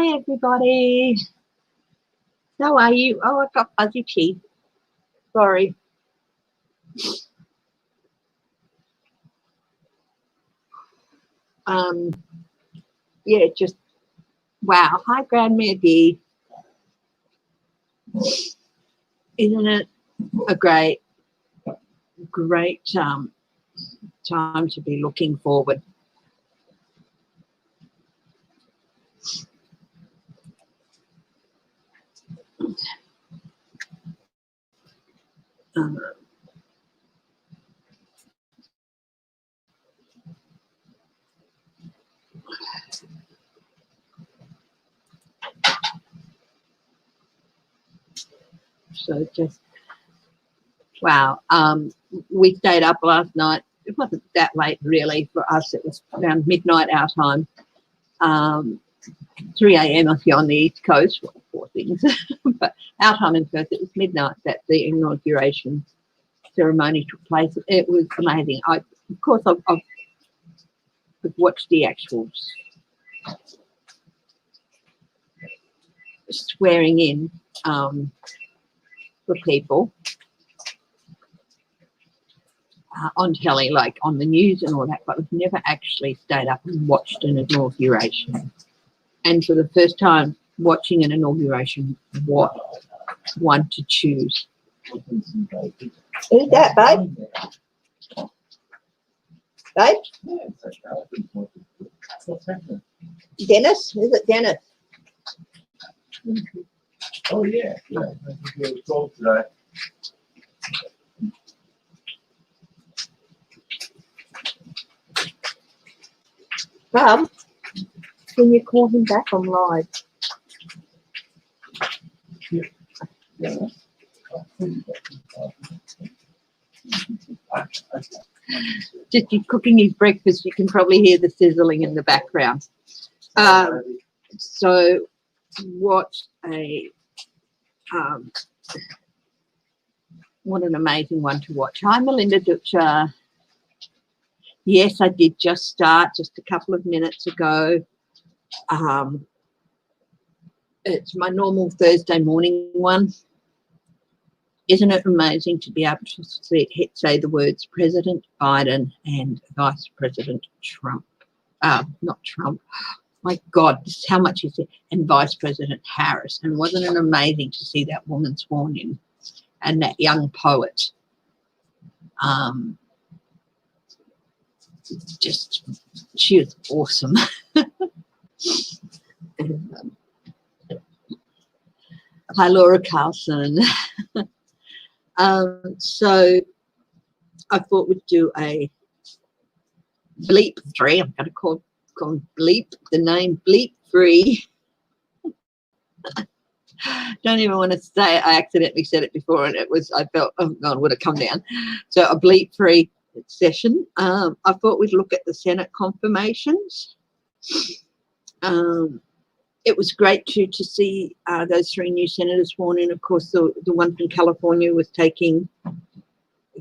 Hi, everybody. How are you? Oh, I've got fuzzy teeth. Sorry. Yeah, just wow. Hi, Grandma D. Isn't it a great time to be looking forward? So just wow. We stayed up last night. It wasn't that late really for us. It was around midnight our time. 3 a.m. if you're on the East Coast, well, poor things. But our time in Perth, it was midnight that the inauguration ceremony took place. It was amazing. Of course, I've watched the actual swearing in for people on telly, like on the news and all that, but we've never actually stayed up and watched an inauguration. And for the first time watching an inauguration, what one to choose. Who's that, babe? Babe? Dennis? Is it Dennis? Oh, yeah. Yeah. I think it was told today. Can you call him back on live? Yeah. Yeah. Just he's cooking his breakfast. You can probably hear the sizzling in the background. So what an amazing one to watch. Hi, Melinda Dutcher. Yes, I did just start just a couple of minutes ago. It's my normal Thursday morning one. Isn't it amazing to be able to say the words President Biden and Vice President Trump? Not Trump. My God, this is how much he said. And Vice President Harris. And wasn't it amazing to see that woman sworn in and that young poet? Just, she was awesome. Hi, Laura Carlson. So I thought we'd do a bleep free. I'm going to call bleep the name bleep free. Don't even want to say it. I accidentally said it before, and I felt, oh God, would it come down? So a bleep free session. I thought we'd look at the Senate confirmations. It was great to see those 3 new senators sworn in. Of course, the one from California was taking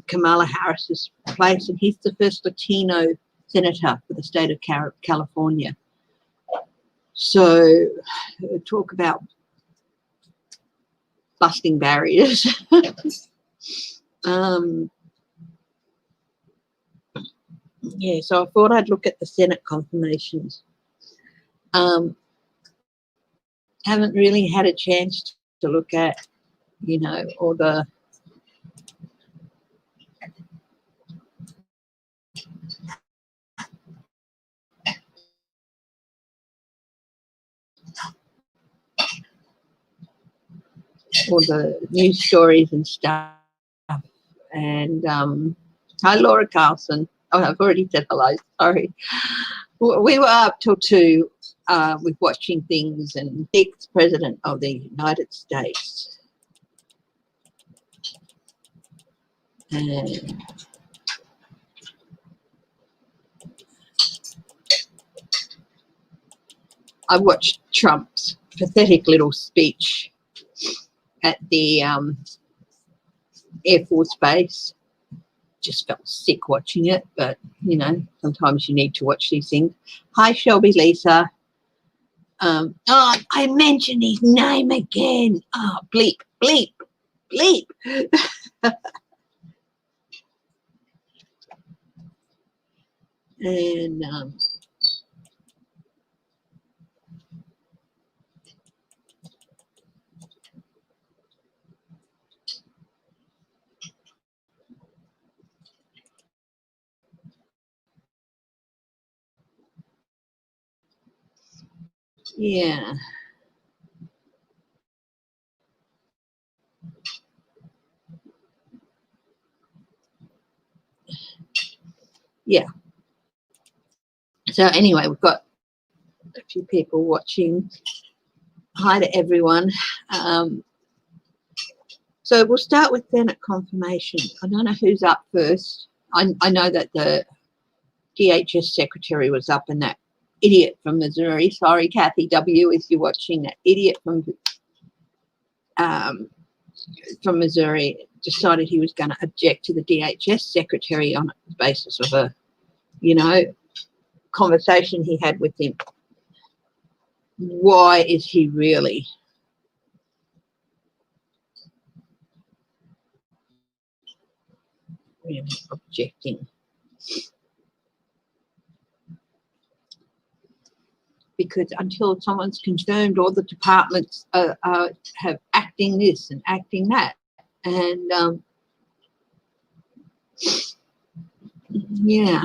Kamala Harris's place, and he's the first Latino senator for the state of California. So talk about busting barriers. Yeah, so I thought I'd look at the Senate confirmations. Haven't really had a chance to look at, all the news stories and stuff. And hi, Laura Carlson. Oh, I've already said hello. Sorry. We were up till 2 with watching things, and the 6th President of the United States. And I watched Trump's pathetic little speech at the Air Force Base. Just felt sick watching it, but sometimes you need to watch these things. Hi, Shelby Lisa. Oh, I mentioned his name again. Oh, bleep, bleep, bleep. And yeah. Yeah. So anyway, we've got a few people watching. Hi to everyone. So we'll start with Senate confirmation. I don't know who's up first. I know that the DHS secretary was up, and that idiot from Missouri, sorry Kathy W, if you're watching, that idiot from Missouri decided he was going to object to the DHS secretary on the basis of a, conversation he had with him. Why is he really objecting? Because until someone's confirmed, all the departments have acting this and acting that. And yeah.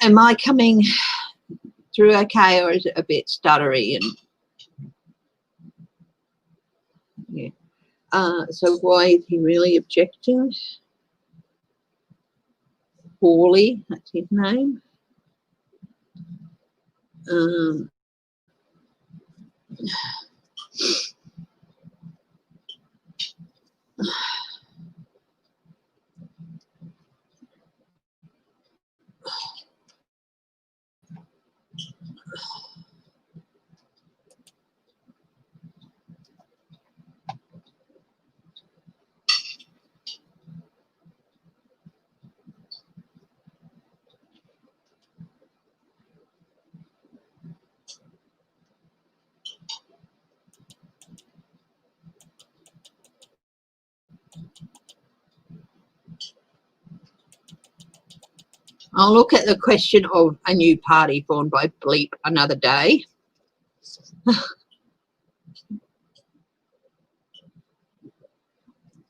Am I coming through okay, or is it a bit stuttery? And yeah. So why is he really objecting? Hawley, that's his name. I'll look at the question of a new party formed by bleep another day.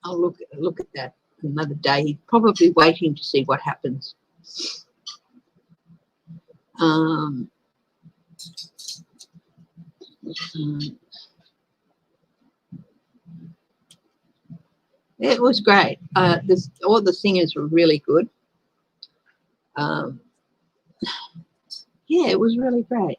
I'll look at that another day. He's probably waiting to see what happens. It was great. All the singers were really good. Yeah, it was really great.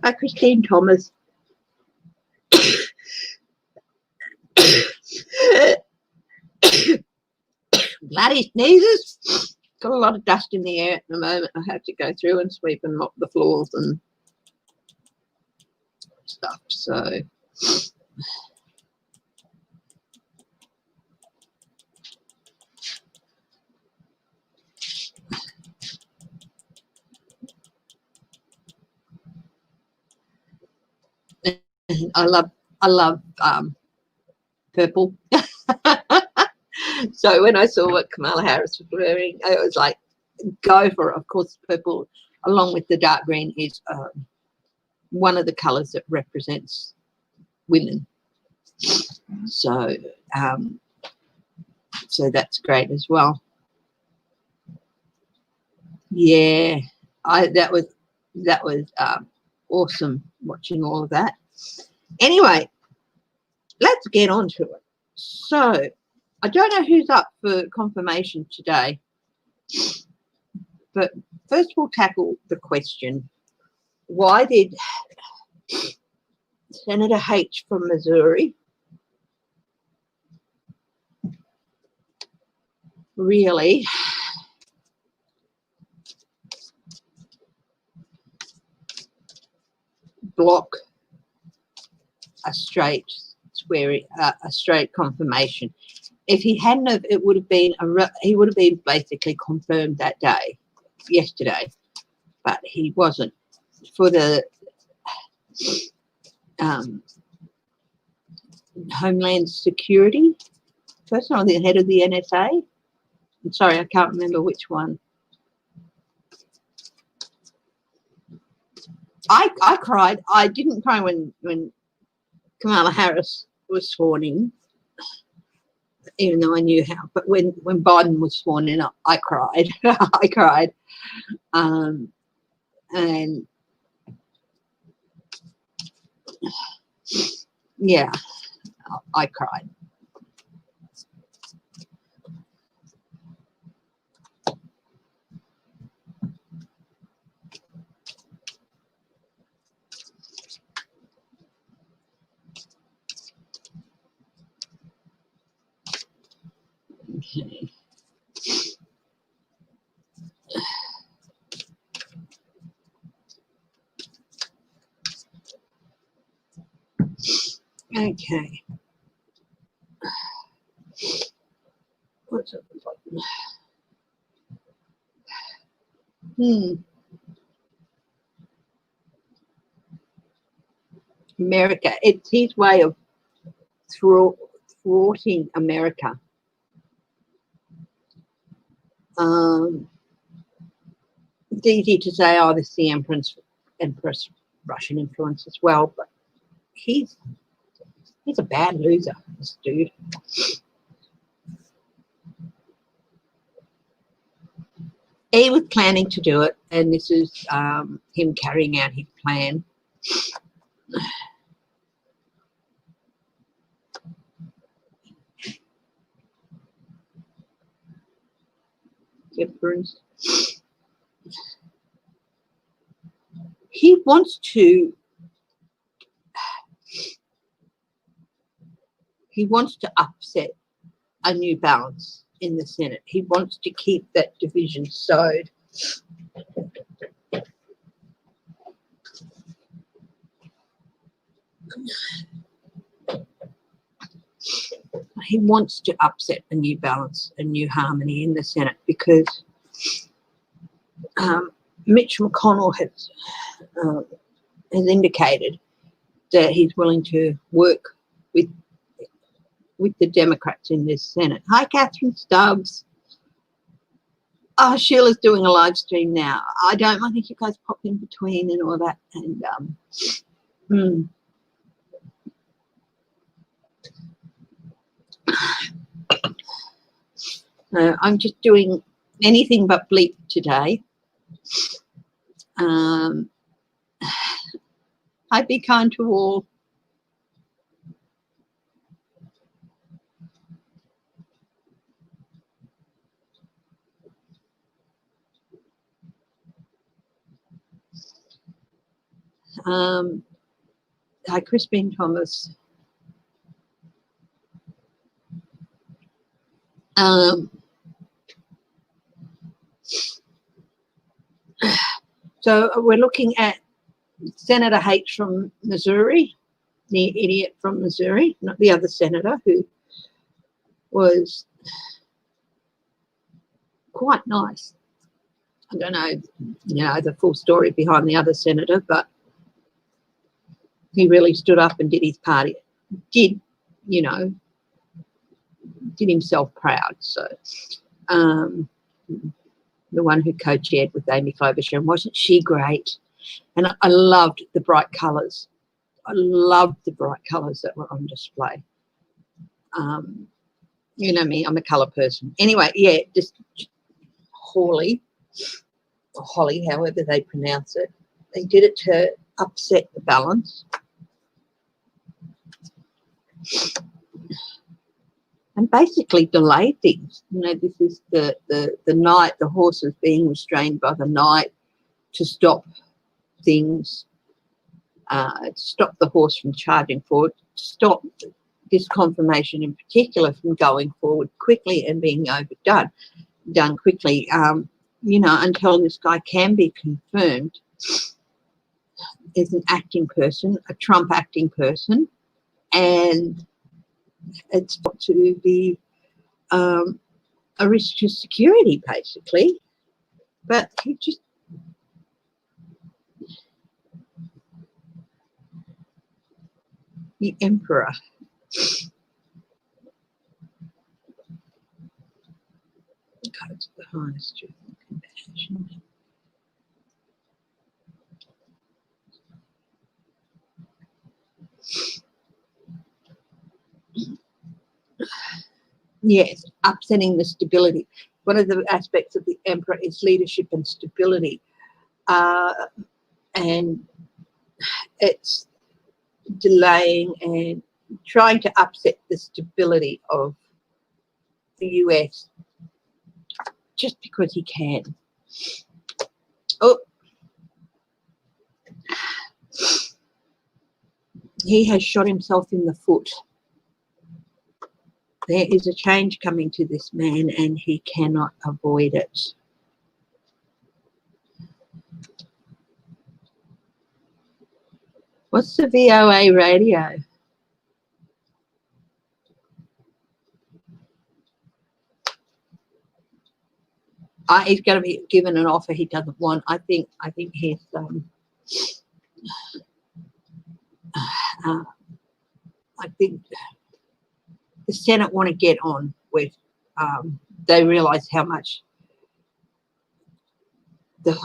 Hi, Christine Thomas. Bloody sneezes. Got a lot of dust in the air at the moment. I have to go through and sweep and mop the floors and stuff. So I love purple. So when I saw what Kamala Harris was wearing, I was like, go for it. Of course, purple, along with the dark green, is one of the colours that represents women. So so that's great as well. Yeah, that was awesome watching all of that. Anyway, let's get on to it. So I don't know who's up for confirmation today, but first we'll tackle the question, why did Senator H from Missouri really block a straight swearing, a straight confirmation. If he hadn't have, it would have been he would have been basically confirmed that day, yesterday, but he wasn't. For the Homeland Security person, or the head of the NSA. I'm sorry, I can't remember which one. I cried. I didn't cry when Kamala Harris was sworn in, even though I knew how. But when Biden was sworn in, I cried. I cried, and yeah, I cried. Okay. Okay. What's up? America. It's his way of thwarting America. It's easy to say, oh, this is the Empress Russian influence as well, but he's a bad loser, this dude. He was planning to do it, and this is him carrying out his plan. Difference. He wants to upset a new balance in the Senate. He wants to keep that division sowed. He wants to upset a new balance, a new harmony in the Senate, because Mitch McConnell has indicated that he's willing to work with the Democrats in this Senate. Hi, Catherine Stubbs. Oh, Sheila's doing a live stream now. I think you guys pop in between and all that. And I'm just doing anything but bleep today. I'd be kind to all. Hi, Crispin Thomas. So we're looking at Senator H from Missouri, the idiot from Missouri, not the other senator, who was quite nice. I don't know, the full story behind the other senator, but he really stood up and did his party, did himself proud. So the one who co-chaired with Amy Klobuchar, and wasn't she great? And I loved the bright colours. I loved the bright colours that were on display. You know me, I'm a colour person. Anyway, yeah, just Holly, or Holly, however they pronounce it. They did it to upset the balance. And basically delay things. This is the night, the horse is being restrained by the night to stop things, to stop the horse from charging forward, to stop this confirmation in particular from going forward quickly and being done quickly, until this guy can be confirmed as an acting person, a Trump acting person, and it's got to be a risk to security, basically. But he just the emperor. Codes the highest truth and compassion. Yes, upsetting the stability. One of the aspects of the emperor is leadership and stability, and it's delaying and trying to upset the stability of the US just because he can. Oh, he has shot himself in the foot. There is a change coming to this man and he cannot avoid it. What's the VOA radio? He's going to be given an offer he doesn't want. I think he's I think the Senate want to get on with. They realise how much the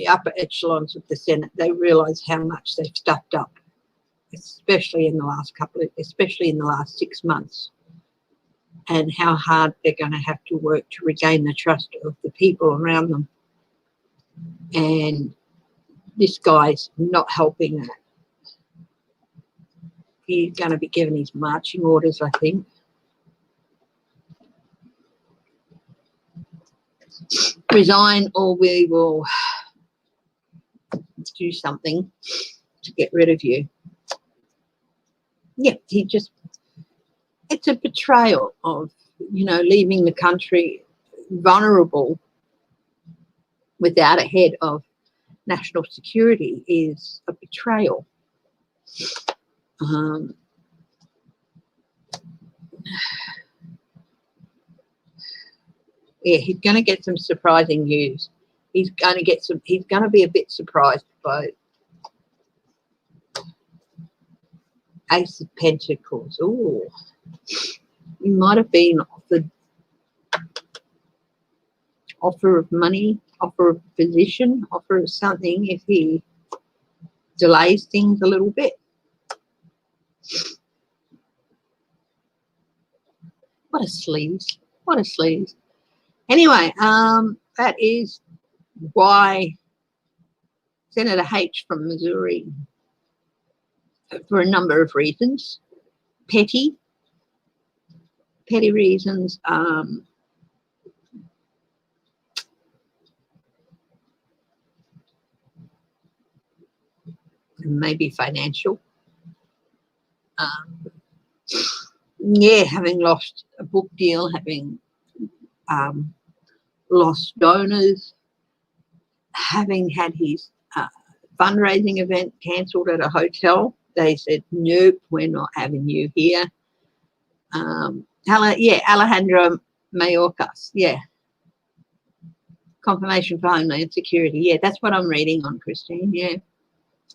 upper echelons of the Senate, they realise how much they've stuffed up, especially in the last 6 months, and how hard they're going to have to work to regain the trust of the people around them. And this guy's not helping that. He's going to be given his marching orders, I think. Resign or we will do something to get rid of you. Yeah, it's a betrayal of, leaving the country vulnerable without a head of national security is a betrayal. Yeah, he's going to get some surprising news. He's going to be a bit surprised by Ace of Pentacles. Oh, he might have been offered offer of money, offer of position, offer of something if he delays things a little bit. What a sleaze. What a sleaze. Anyway, that is why Senator H from Missouri, for a number of reasons, petty reasons, maybe financial. Yeah, having lost a book deal, having lost donors, having had his fundraising event cancelled at a hotel. They said, nope, we're not having you here. Alejandro Mayorkas, yeah. Confirmation for Homeland Security. Yeah, that's what I'm reading on, Christine, yeah.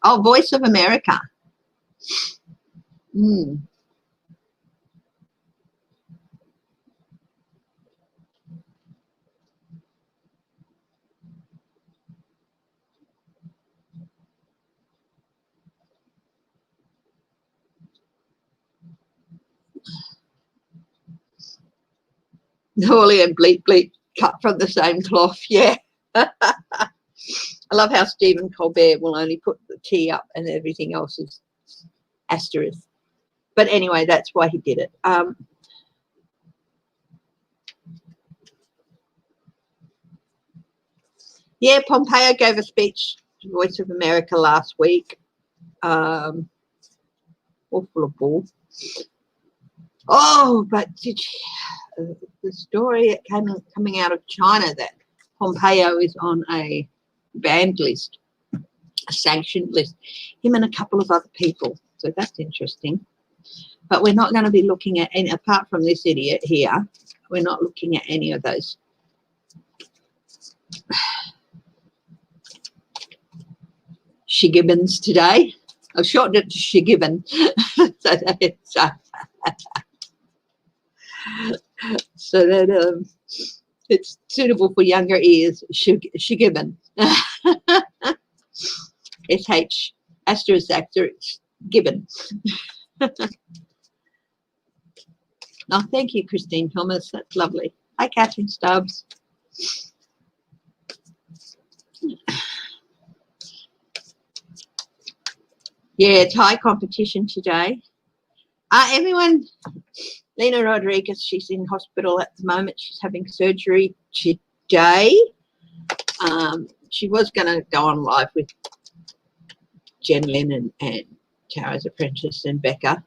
Oh, Voice of America. Hawley and Bleep Bleep cut from the same cloth, yeah. I love how Stephen Colbert will only put the T up and everything else is asterisk. But anyway, that's why he did it. Yeah, Pompeo gave a speech to Voice of America last week. All full of bull. Oh, but the story coming out of China that Pompeo is on a banned list. a sanctioned list, him and a couple of other people. So that's interesting. But we're not going to be looking at any, apart from this idiot here, we're not looking at any of those. Shigibbons today. I've shortened it to Shigibbon. So that it's suitable for younger ears. Shigibbon. SH asterisk asterisk Gibbon. Oh, thank you, Christine Thomas. That's lovely. Hi, Catherine Stubbs. Yeah, it's high competition today. Everyone, Lena Rodriguez, she's in hospital at the moment. She's having surgery today. She was going to go on live with Jen Lynn and Tara's apprentice and Becca,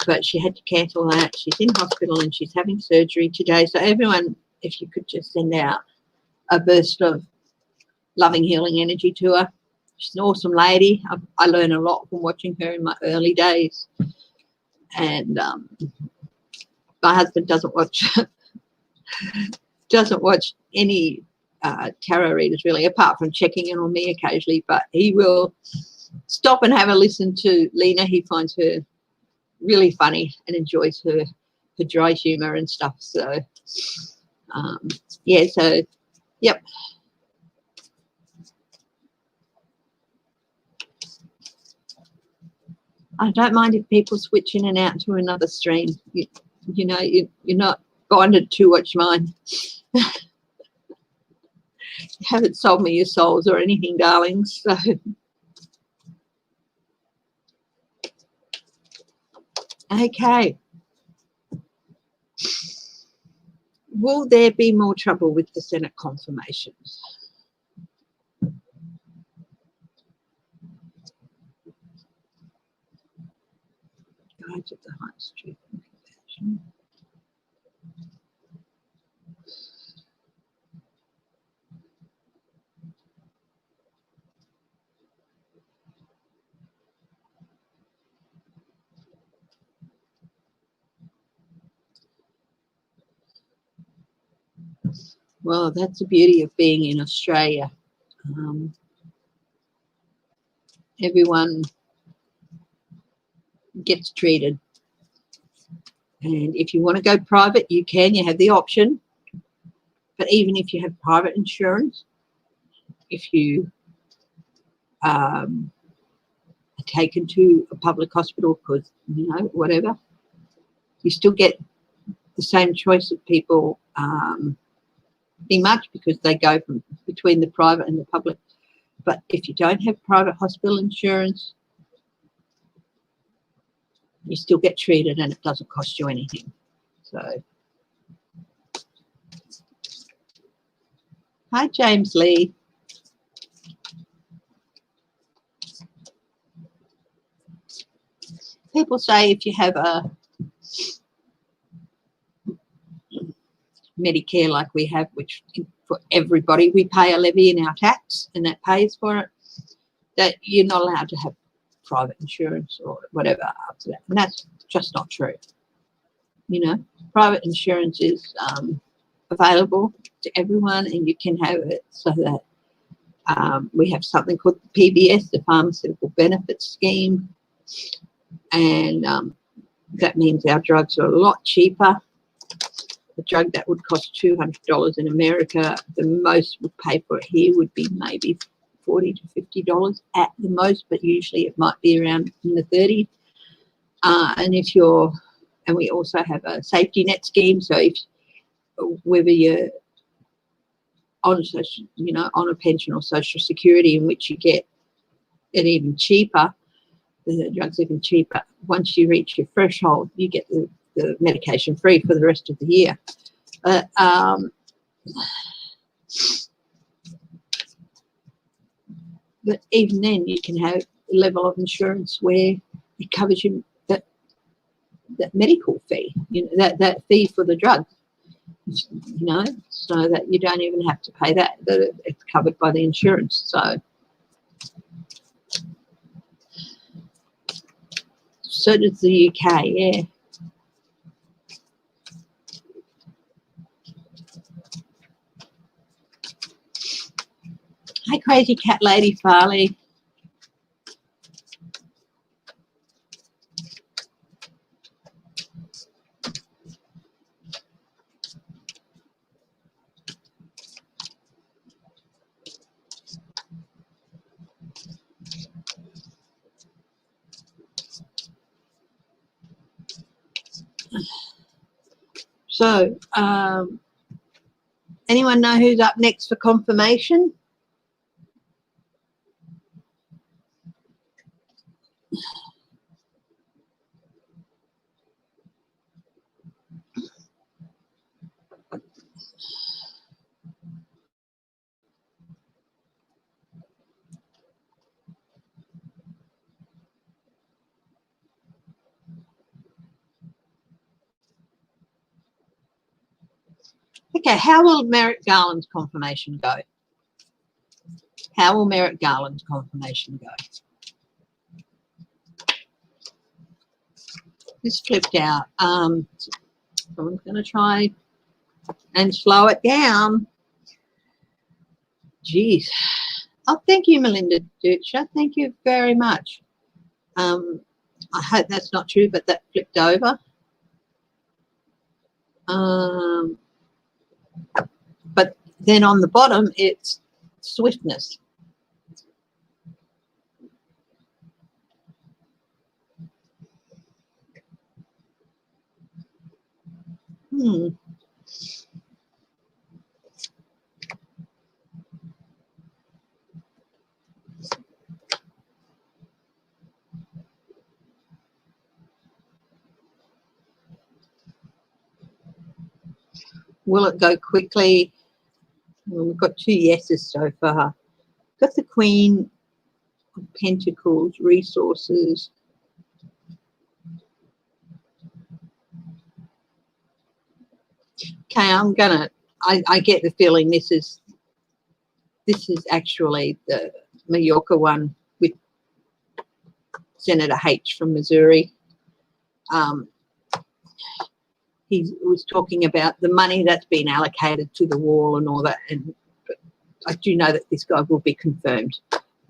but she had to cancel that. She's in hospital and she's having surgery today. So everyone, if you could just send out a burst of loving, healing energy to her. She's an awesome lady. I learn a lot from watching her in my early days. And my husband doesn't watch any tarot readers really, apart from checking in on me occasionally, but he will stop and have a listen to Lena. He finds her really funny and enjoys her dry humor and stuff. So yeah, so yep. I don't mind if people switch in and out to another stream. You know, you're not bonded to watch mine. You haven't sold me your souls or anything, darlings. So. Okay. Will there be more trouble with the Senate confirmations? Guides of the highest truth and compassion. Well, that's the beauty of being in Australia. Everyone gets treated. And if you want to go private, you can. You have the option. But even if you have private insurance, if you are taken to a public hospital because, you know, whatever, you still get the same choice of people pretty much because they go from between the private and the public. But if you don't have private hospital insurance, you still get treated and it doesn't cost you anything. So, hi, James Lee. People say if you have a Medicare like we have, which for everybody, we pay a levy in our tax and that pays for it, that you're not allowed to have private insurance or whatever after that. And that's just not true. You know, private insurance is available to everyone and you can have it so that we have something called the PBS, the Pharmaceutical Benefits Scheme, and that means our drugs are a lot cheaper. A drug that would cost $200 in America, the most would pay for it here would be maybe $40 to $50 at the most, but usually it might be around in the 30s. And we also have a safety net scheme. So if whether you're on social, you know, on a pension or social security, in which you get it even cheaper, the drugs even cheaper. Once you reach your threshold, you get the medication free for the rest of the year. But even then, you can have a level of insurance where it covers you that medical fee, you know, that fee for the drug, you know, so that you don't even have to pay that it's covered by the insurance. So So does the UK, yeah. Hi, Crazy Cat Lady Farley. So, anyone know who's up next for confirmation? Okay, how will Merrick Garland's confirmation go? How will Merrick Garland's confirmation go? This flipped out. Someone's going to try and slow it down. Jeez. Oh, thank you, Melinda Ducha. Thank you very much. I hope that's not true, but that flipped over. But then on the bottom, it's swiftness. Will it go quickly? Well, we've got 2 yeses so far. Got the Queen of Pentacles, resources. Okay, I get the feeling this is actually the Mallorca one with Senator H from Missouri. He was talking about the money that's been allocated to the wall and all that, and but I do know that this guy will be confirmed.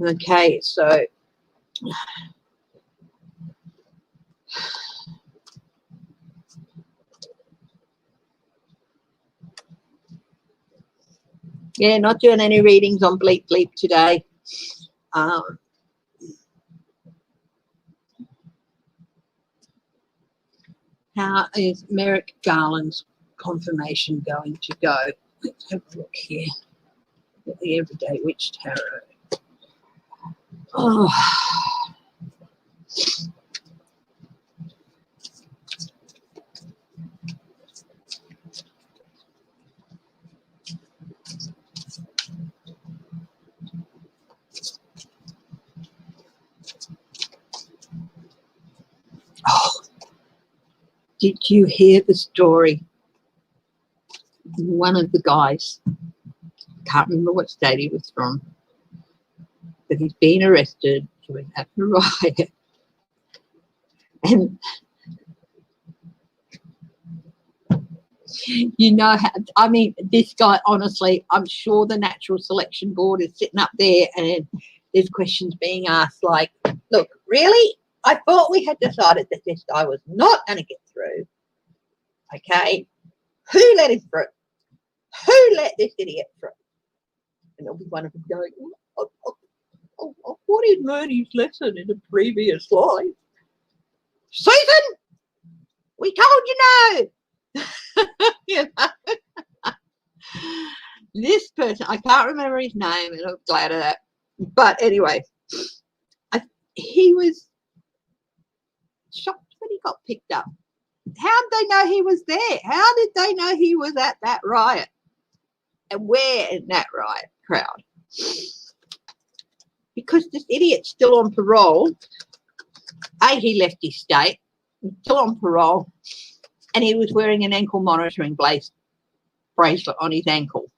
Okay, so yeah, not doing any readings on Bleep Bleep today. How is Merrick Garland's confirmation going to go? Let's have a look here at the Everyday Witch Tarot. Oh. Oh. Did you hear the story? One of the guys, can't remember what state he was from, but he's been arrested. He was at the riot. And you know how, I mean, this guy, honestly, I'm sure the Natural Selection Board is sitting up there and there's questions being asked like, look, really? I thought we had decided that this guy was not going to get through. Okay? Who let him through? Who let this idiot through? And there'll be one of them going, I thought he'd learned his lesson in a previous life. Susan, we told you no. You know? This person, I can't remember his name, and I'm glad of that. But anyway, he was shocked when he got picked up. How did they know he was there? How did they know he was at that riot? And where in that riot crowd? Because this idiot's still on parole. He left his state, he's still on parole, and he was wearing an ankle monitoring bracelet on his ankle.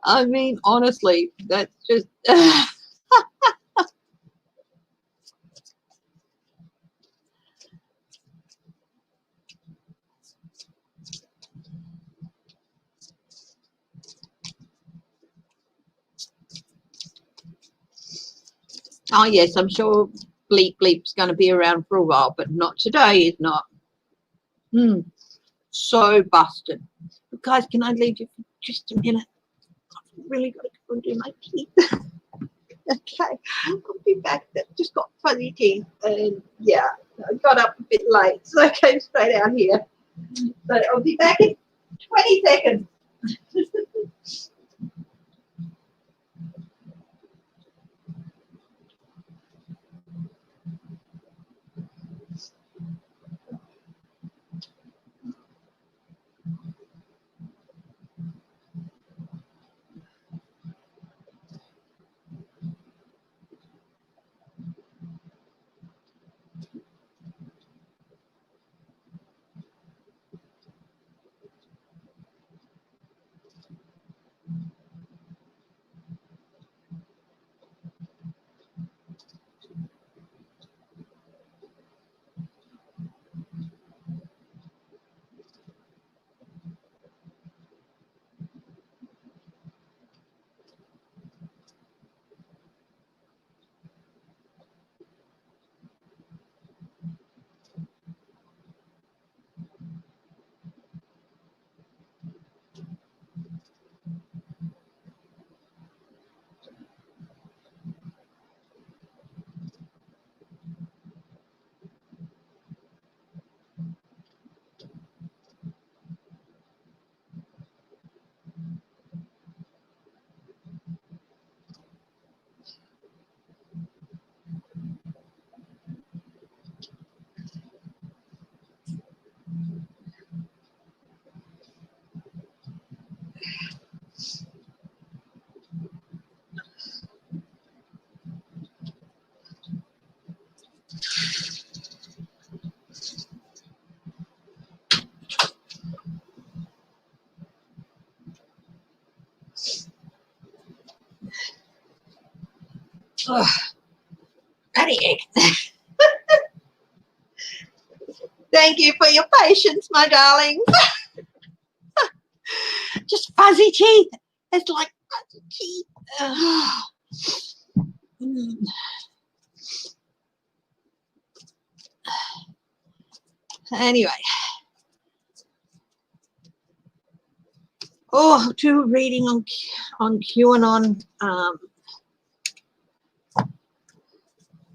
I mean, honestly, that's just oh yes, I'm sure bleep bleep's going to be around for a while, but not today. Is not. So busted. But guys, can I leave you for just a minute? I've really got to go and do my teeth. Okay, I'll be back. Just got fuzzy teeth, and yeah, I got up a bit late, so I came straight out here. But I'll be back in 20 seconds. Ugh, patty egg. Thank you for your patience, my darlings. Just fuzzy teeth. It's like fuzzy teeth. Anyway. Oh, do reading on QAnon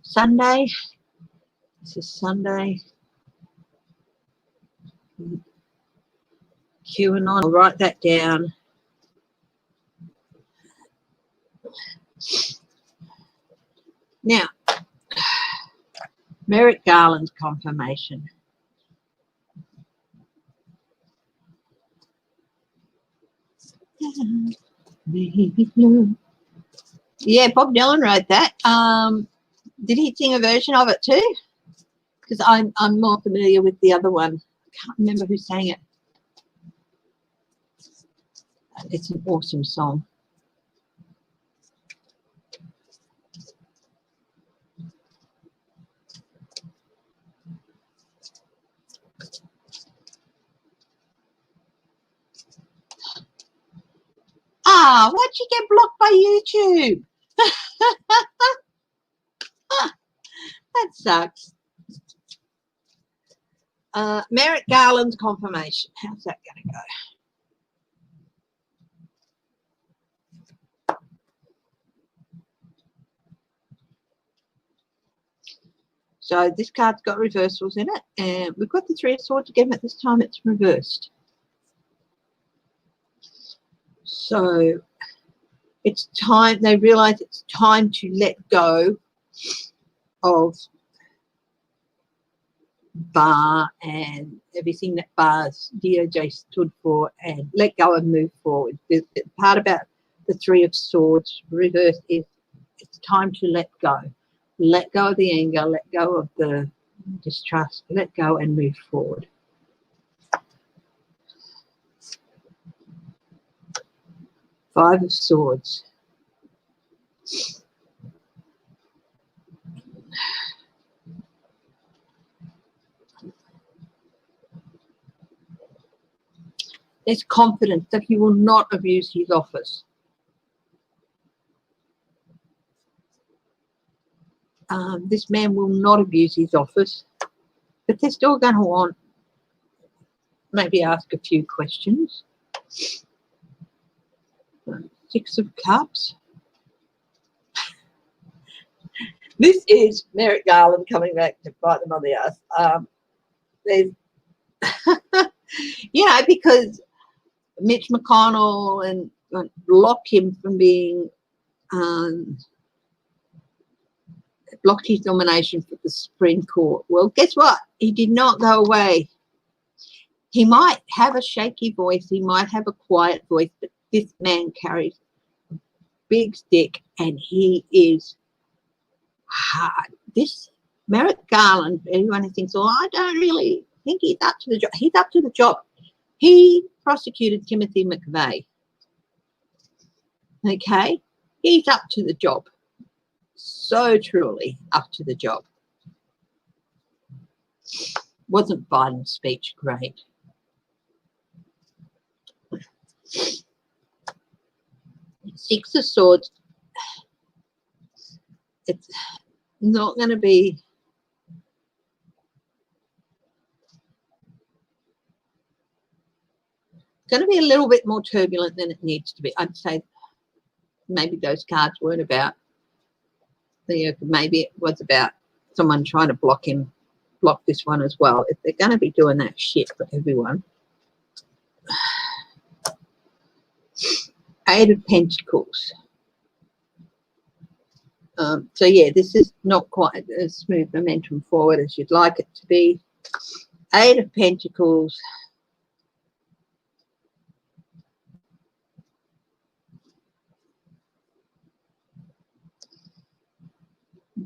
Sunday. This is Sunday. QAnon. I'll write that down. Now, Merrick Garland's confirmation. Yeah, Bob Dylan wrote that. Did he sing a version of it too? Because I'm more familiar with the other one. I can't remember who sang it. It's an awesome song. Ah, why'd you get blocked by YouTube? That sucks. Merrick Garland's confirmation. How's that going to go? So this card's got reversals in it, and we've got the Three of Swords again, but this time it's reversed. So it's time, they realize it's time to let go of Barr and everything that Barr's DOJ stood for, and let go and move forward. The part about the Three of Swords reverse is it's time to let go. Let go of the anger, let go of the distrust, let go and move forward. Five of Swords. There's confidence that he will not abuse his office. This man will not abuse his office, but they're still going to want maybe ask a few questions. Six of Cups. This is Merrick Garland coming back to bite them on the ass. There's, you know, because Mitch McConnell and blocked him from being, blocked his nomination for the Supreme Court. Well, guess what? He did not go away. He might have a shaky voice, he might have a quiet voice, but this man carries a big stick and he is hard. This Merrick Garland, everyone who thinks, oh, I don't really think he's up to the job. He's up to the job. He prosecuted Timothy McVeigh. Okay? He's up to the job. So truly up to the job. Wasn't Biden's speech great? Six of Swords. It's not going to be a little bit more turbulent than it needs to be. I'd say maybe those cards weren't about, maybe it was about someone trying to block this one as well. If they're going to be doing that shit for everyone. Eight of Pentacles. So yeah, this is not quite as smooth momentum forward as you'd like it to be. Eight of Pentacles.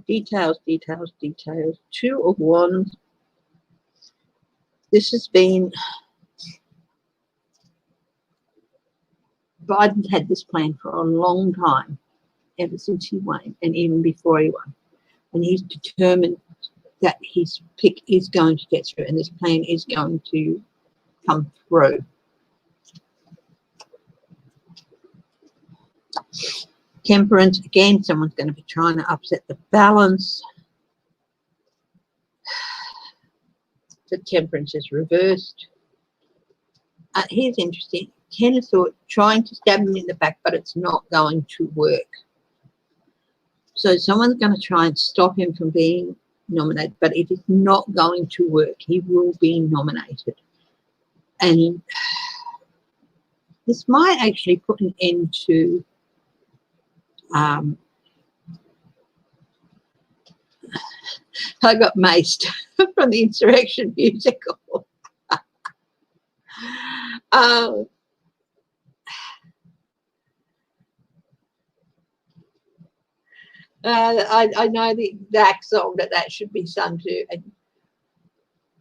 Details. Two of Wands. This has been, Biden's had this plan for a long time, ever since he won and even before he won. And he's determined that his pick is going to get through and this plan is going to come through. Temperance, again, someone's going to be trying to upset the balance. The Temperance is reversed. Here's interesting. Ten of Swords, trying to stab him in the back, but it's not going to work. So someone's going to try and stop him from being nominated, but it is not going to work. He will be nominated. And this might actually put an end to I got maced from the Insurrection musical. I know the exact song that should be sung to. And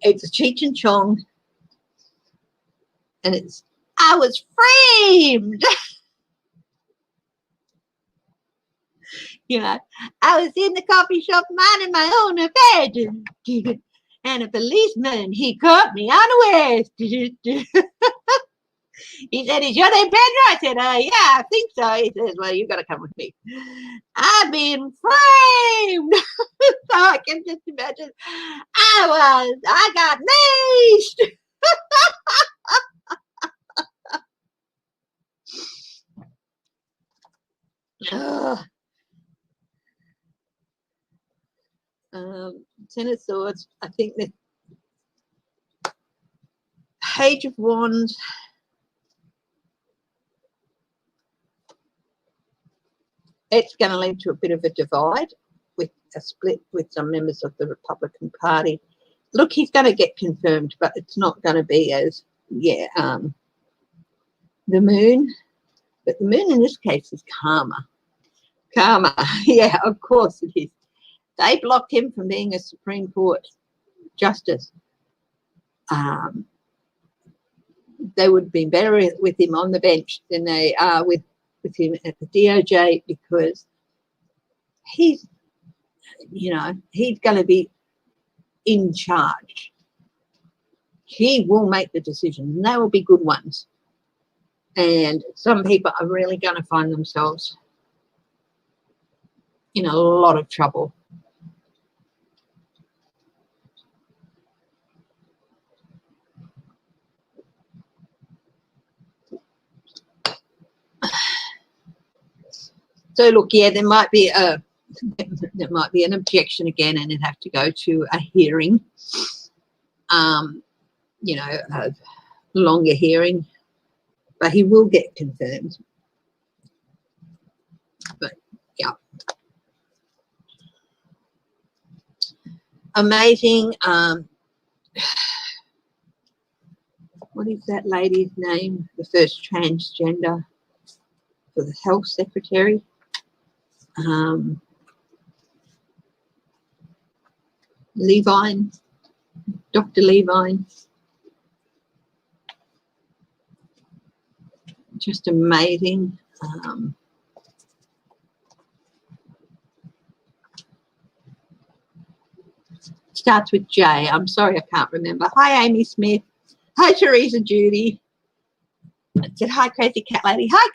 it's a Cheech and Chong, and it's I was framed. You know, I was in the coffee shop minding my own affairs, and a policeman, he caught me unawares. He said, is your name Pedro? I said, yeah, I think so. He says, well, you got to come with me. I've been framed. So I can just imagine I got maced. Ten of Swords. I think the Page of Wands. It's going to lead to a bit of a divide, with a split with some members of the Republican Party. Look, he's going to get confirmed, but it's not going to be as, the Moon. But the Moon in this case is karma. Karma, yeah, of course it is. They blocked him from being a Supreme Court justice. They would have been better with him on the bench than they are with with him at the DOJ because he's, you know, he's going to be in charge. He will make the decisions, and they will be good ones. And some people are really going to find themselves in a lot of trouble. So look, yeah, there might be an objection again, and it'd have to go to a hearing. You know, a longer hearing, but he will get confirmed. But yeah, amazing. What is that lady's name? The first transgender for the health secretary. Levine, Dr. Levine. Just amazing. Starts with J. I'm sorry, I can't remember. Hi, Amy Smith. Hi, Teresa Judy. I said, hi, Crazy Cat Lady. Hi,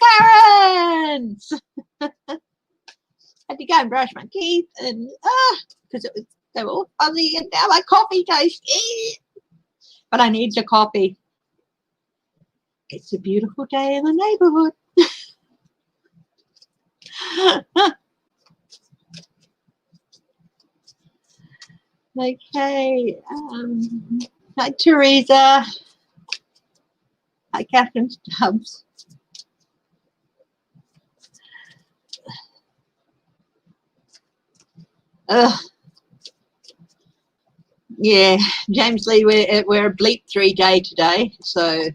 Clarence. Had to go and brush my teeth, and because they were all fuzzy, and now my coffee tastes. But I need the coffee. It's a beautiful day in the neighborhood. Okay. Hi, Teresa. Hi, Catherine Stubbs. Yeah, James Lee, we're a bleep 3-day today, so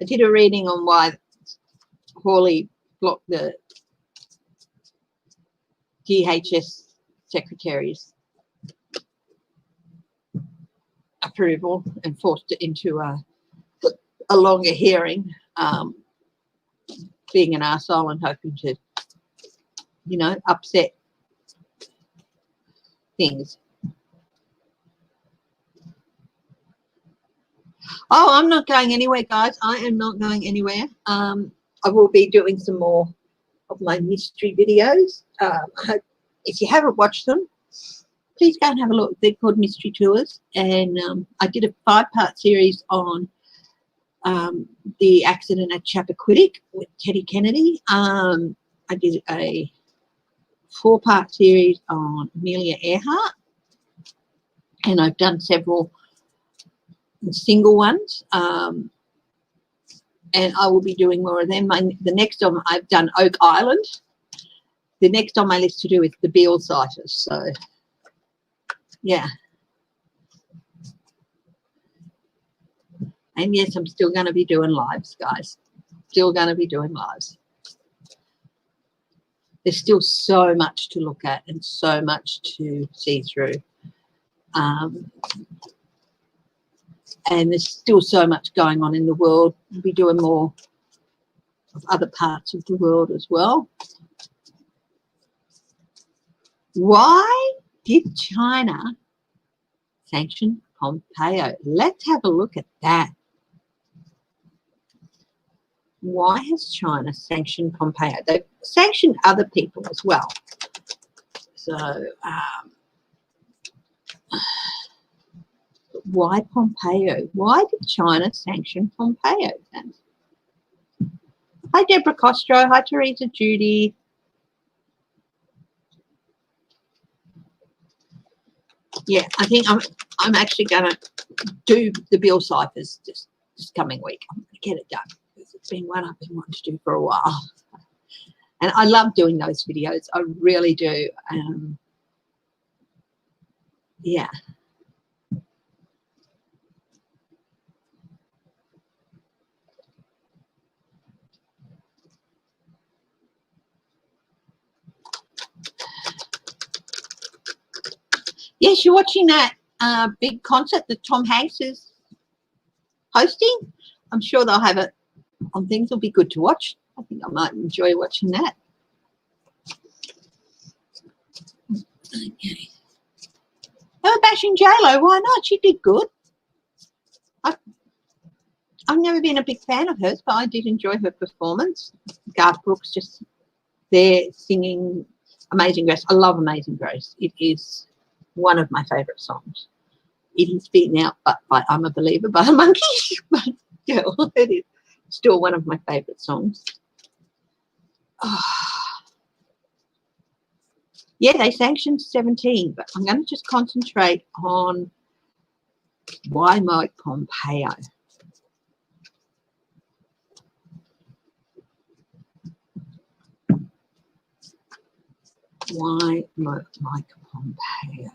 I did a reading on why Hawley blocked the DHS secretary's approval and forced it into a longer hearing, being an arsehole and hoping to, you know, upset things. Oh, I'm not going anywhere, guys. I am not going anywhere. I will be doing some more of my mystery videos. If you haven't watched them, please go and have a look. They're called Mystery Tours, and I did a 5-part series on the accident at Chappaquiddick with Teddy Kennedy. I did a 4-part series on Amelia Earhart, and I've done several single ones, and I will be doing more of them. The next one, I've done Oak Island. The next on my list to do is the Beale Sighters. So, yeah. And yes, I'm still going to be doing lives, guys. Still going to be doing lives. There's still so much to look at and so much to see through. And there's still so much going on in the world. We'll be doing more of other parts of the world as well. Why did China sanction Pompeo? Let's have a look at that. Why has China sanctioned Pompeo? They've sanctioned other people as well. So, why Pompeo? Why did China sanction Pompeo then? Hi, Deborah Costro. Hi, Teresa Judy. Yeah, I think I'm actually going to do the Beale ciphers this coming week. I'm going to get it done because it's been one I've been wanting to do for a while. And I love doing those videos. I really do. Yeah. Yes, you're watching that big concert that Tom Hanks is hosting. I'm sure they'll have it on things will be good to watch. I think I might enjoy watching that. Okay. Her bashing J-Lo, why not? She did good. I've never been a big fan of hers, but I did enjoy her performance. Garth Brooks just there singing Amazing Grace. I love Amazing Grace. It is one of my favourite songs. It is beaten out by I'm a Believer by the Monkees, but girl, it is still one of my favourite songs. Oh. Yeah, they sanctioned 17, but I'm going to just concentrate on why Mike Pompeo. Why Mike Pompeo?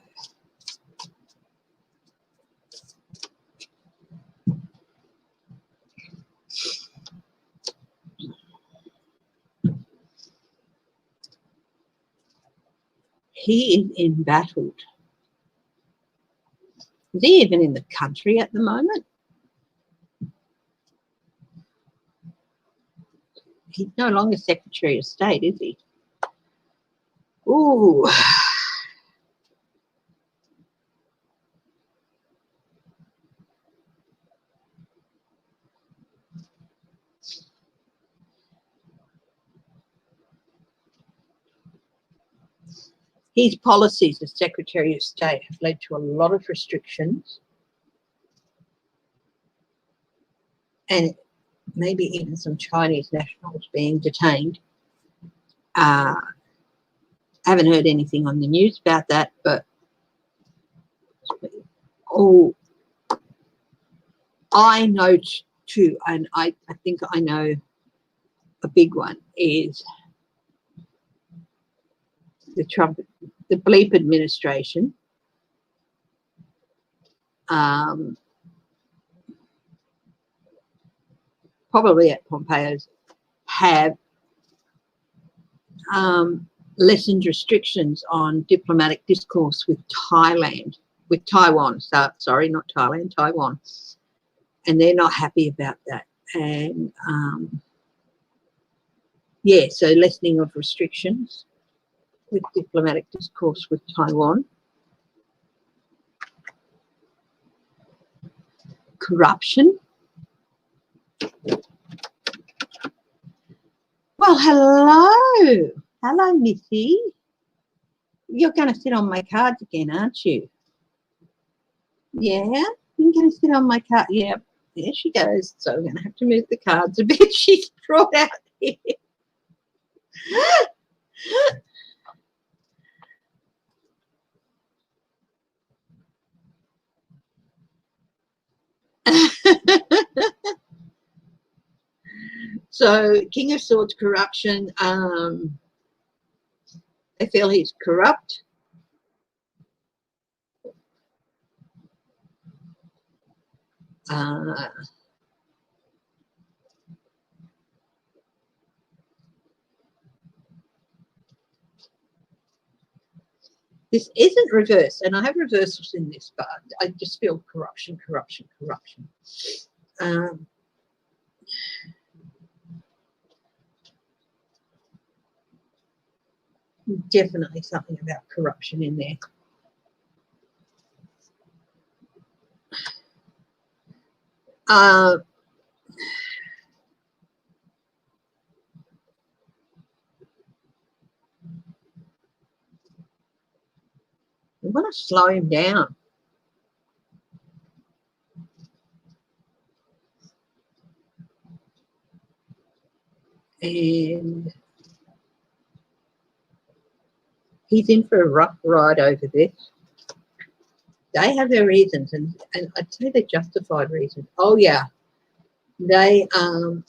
He is embattled. Is he even in the country at the moment? He's no longer Secretary of State, is he? Ooh. His policies as Secretary of State have led to a lot of restrictions and maybe even some Chinese nationals being detained. I haven't heard anything on the news about that, but I know too, and I think I know a big one is the bleep administration. Probably at Pompeo's have lessened restrictions on diplomatic discourse with Taiwan. Sorry, not Thailand, Taiwan. And they're not happy about that. And yeah, so lessening of restrictions with diplomatic discourse with Taiwan. Corruption. Well, hello. Hello, Missy. You're going to sit on my cards again, aren't you? Yeah, you're going to sit on my card. Yeah, there she goes. So I'm going to have to move the cards a bit. She's brought out here. So, King of Swords, corruption. They feel he's corrupt. This isn't reversed, and I have reversals in this, but I just feel corruption. Definitely something about corruption in there. I want to slow him down. And he's in for a rough ride over this. They have their reasons, and I'd say they're justified reasons. Oh, yeah. They are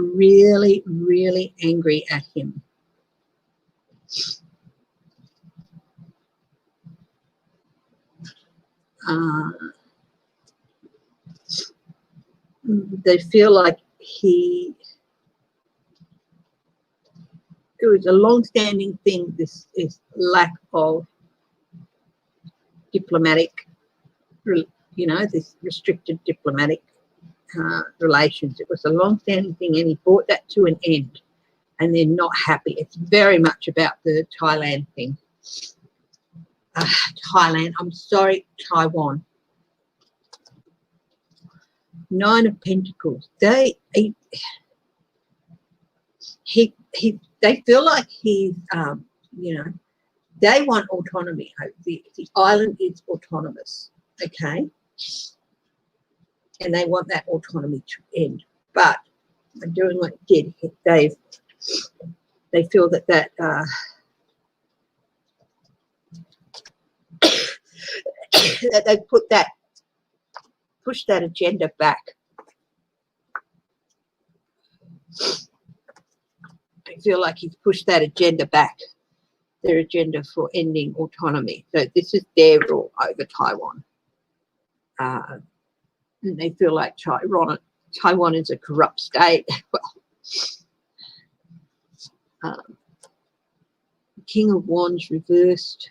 really, really angry at him. They feel like it was a long-standing thing, this is lack of diplomatic, this restricted diplomatic relations. It was a long-standing thing, and he brought that to an end, and they're not happy. It's very much about the Thailand thing. Taiwan. Nine of Pentacles. They feel like he's, they want autonomy. The island is autonomous, okay? And they want that autonomy to end. But by doing what it did, they feel that that they pushed that agenda back. I feel like he's pushed that agenda back, their agenda for ending autonomy. So this is their rule over Taiwan. And they feel like Taiwan is a corrupt state. Well, King of Wands reversed.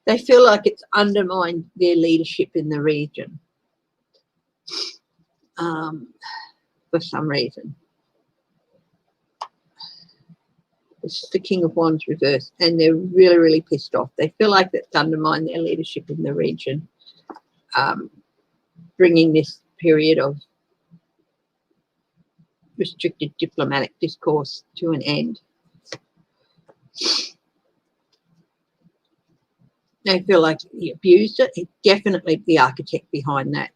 They feel like it's undermined their leadership in the region for some reason. This is the King of Wands reversed, and they're really, really pissed off. They feel like that's undermined their leadership in the region, bringing this period of restricted diplomatic discourse to an end. They feel like he abused it. He's definitely the architect behind that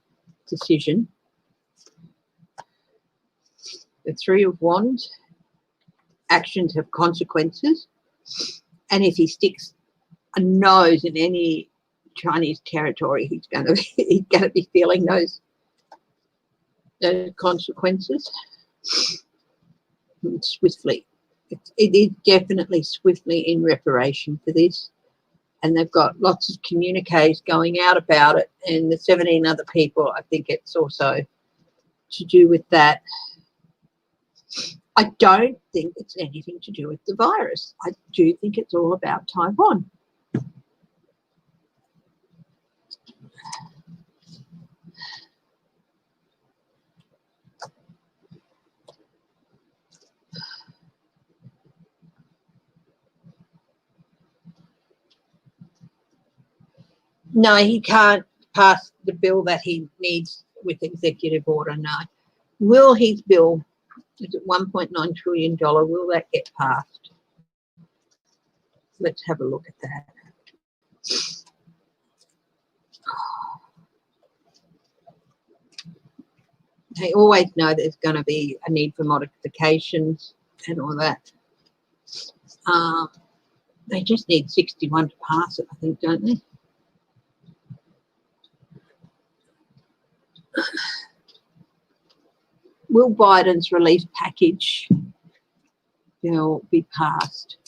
decision. The Three of Wands. Actions have consequences. And if he sticks a nose in any Chinese territory, he's going to be feeling those consequences swiftly. It is definitely swiftly in reparation for this. And they've got lots of communiques going out about it, and the 17 other people, I think it's also to do with that. I don't think it's anything to do with the virus. I do think it's all about Taiwan. No, he can't pass the bill that he needs with executive order, no. Will his bill, is it $1.9 trillion, will that get passed? Let's have a look at that. They always know there's going to be a need for modifications and all that. They just need 61 to pass it, I think, don't they? Will Biden's relief package bill be passed?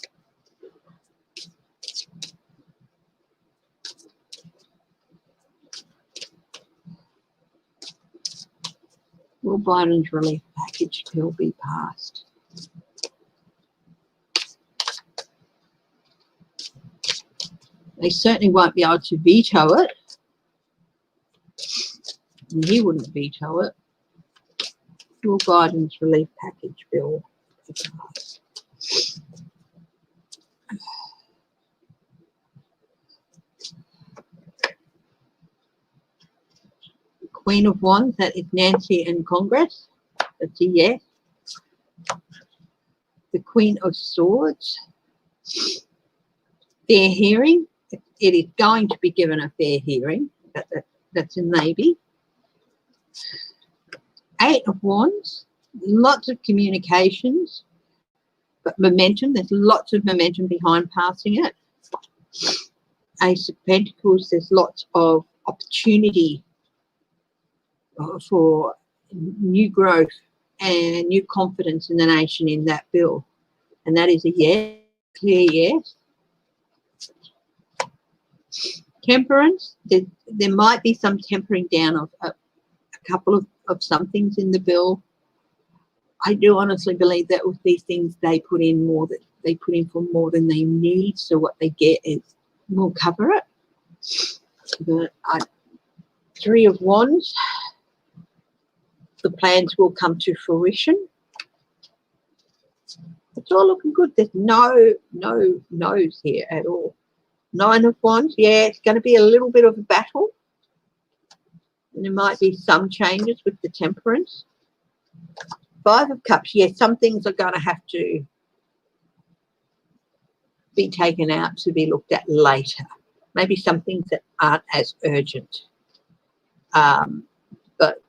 Will Biden's relief package bill be passed? They certainly won't be able to veto it. And he wouldn't veto it. Will Biden's relief package bill be passed? Queen of Wands, that is Nancy in Congress. That's a yes. The Queen of Swords, fair hearing. It is going to be given a fair hearing. That's a maybe. Eight of Wands, lots of communications, but momentum. There's lots of momentum behind passing it. Ace of Pentacles, there's lots of opportunity for new growth and new confidence in the nation in that bill. And that is a yes, clear yes. Temperance, there might be some tempering down of a couple of some things in the bill. I do honestly believe that with these things, they put in for more than they need. So what they get is will cover it. But Three of Wands, the plans will come to fruition. It's all looking good. There's no no's here at all. Nine of Wands, yeah, it's going to be a little bit of a battle. And there might be some changes with the Temperance. Five of Cups, yes, some things are going to have to be taken out to be looked at later. Maybe some things that aren't as urgent. But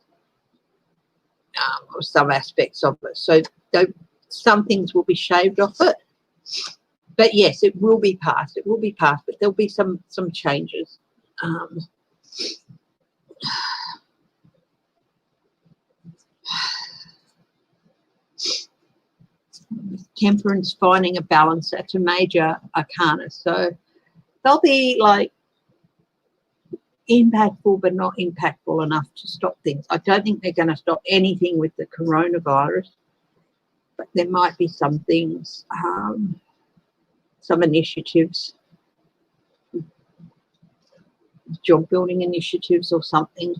some aspects of it. So some things will be shaved off it. But yes, it will be passed. It will be passed, but there'll be some changes. Temperance, finding a balance, that's a major arcana. So they'll be like impactful but not impactful enough to stop things. I don't think they're going to stop anything with the coronavirus, but there might be some things, some initiatives, job building initiatives or something,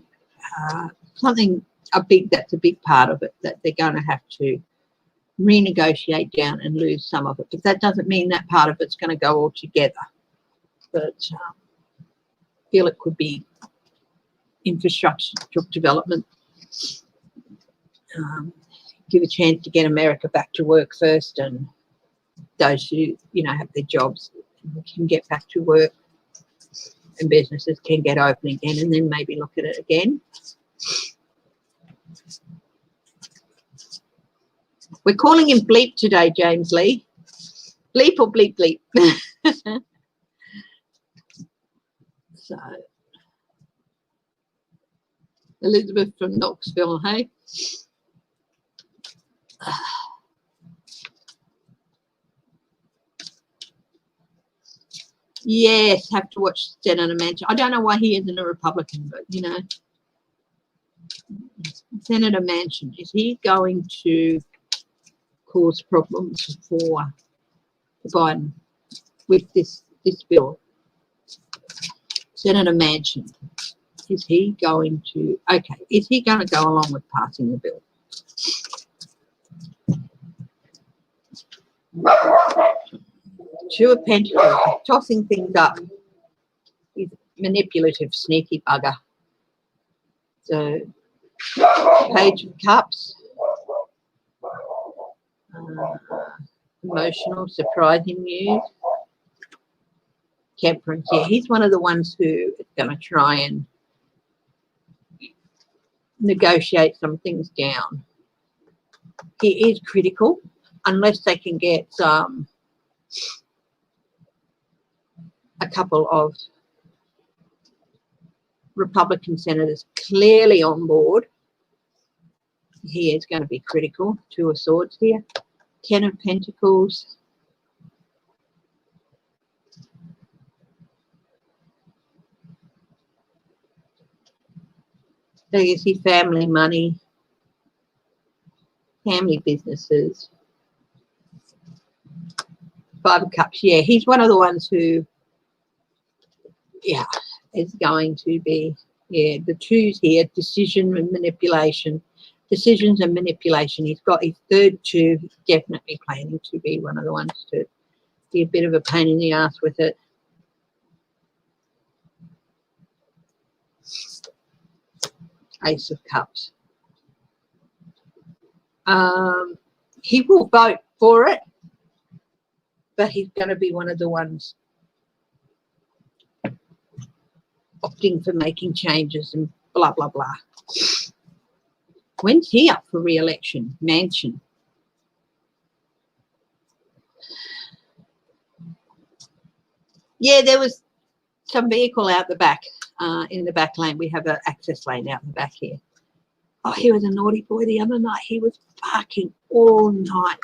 that's a big part of it that they're going to have to renegotiate down and lose some of it. But that doesn't mean that part of it's going to go all together. But I feel it could be infrastructure development. Give a chance to get America back to work first, and those who have their jobs can get back to work, and businesses can get open again, and then maybe look at it again. We're calling him Bleep today, James Lee. Bleep or bleep bleep. So, Elizabeth from Knoxville, hey? Yes, have to watch Senator Manchin. I don't know why he isn't a Republican, but Senator Manchin, is he going to cause problems for Biden with this bill? Senator Manchin, is he going to go along with passing the bill? Two of Pentacles, tossing things up. He's manipulative, sneaky bugger. So, Page of Cups. Emotional, surprising news. Temperance, yeah, he's one of the ones who is going to try and negotiate some things down. He is critical, unless they can get a couple of Republican senators clearly on board. He is going to be critical. Two of Swords here. 10 of Pentacles. So you see family money, family businesses. Five of Cups, yeah, he's one of the ones who, is going to be, the twos here, decision and manipulation. Decisions and manipulation. He's got his third two. He's definitely planning to be one of the ones to be a bit of a pain in the ass with it. Ace of Cups. He will vote for it, but he's going to be one of the ones opting for making changes and blah, blah, blah. When's he up for re-election? Manchin. Yeah, there was some vehicle out the back, in the back lane. We have an access lane out the back here. Oh, he was a naughty boy the other night. He was barking all night.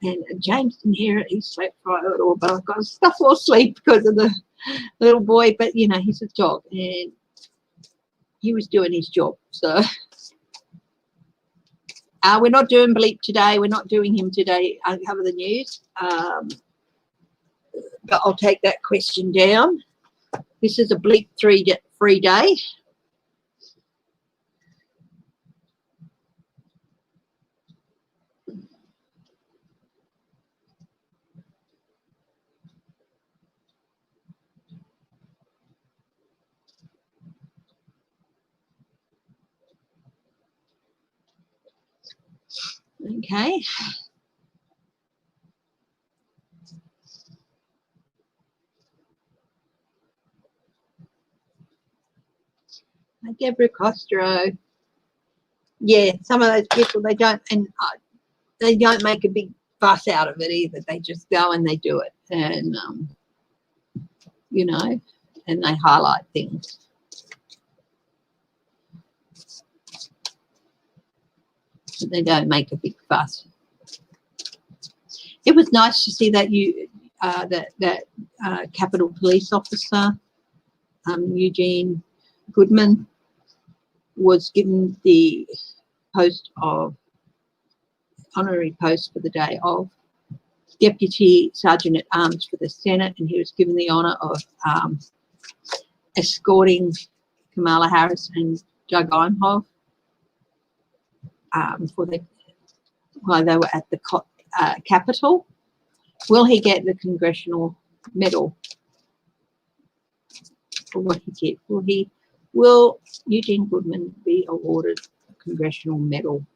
And James didn't hear it. He slept right at all, but I've got to stuff all sleep because of the little boy. But, he's a dog, and he was doing his job. So We're not doing Bleep today. We're not doing him today. Uncover the news. But I'll take that question down. This is a Bleep free day. Okay. Deborah Costro. Yeah, some of those people, they don't make a big fuss out of it either. They just go and they do it, and you know, and they highlight things. But they don't make a big fuss. It was nice to see that Capitol Police Officer Eugene Goodman was given the honorary post for the day of Deputy Sergeant at Arms for the Senate, and he was given the honour of escorting Kamala Harris and Doug Emhoff while they were at the Capitol. Will he get the Congressional Medal for what he did? Will Eugene Goodman be awarded a Congressional Medal?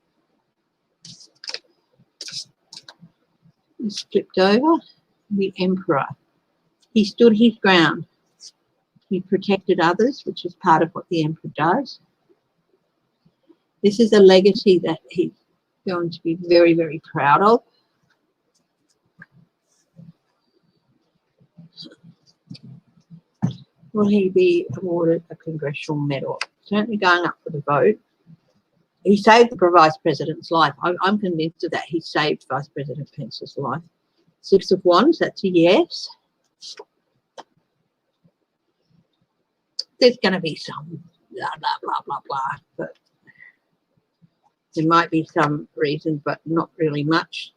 He's flipped over. The Emperor. He stood his ground. He protected others, which is part of what the Emperor does. This is a legacy that he's going to be very, very proud of. Will he be awarded a Congressional Medal? Certainly going up for the vote. He saved the Vice President's life. I'm convinced of that. He saved Vice President Pence's life. 6 of Wands, that's a yes. There's going to be some blah, blah, blah, blah, blah. But there might be some reasons, but not really much.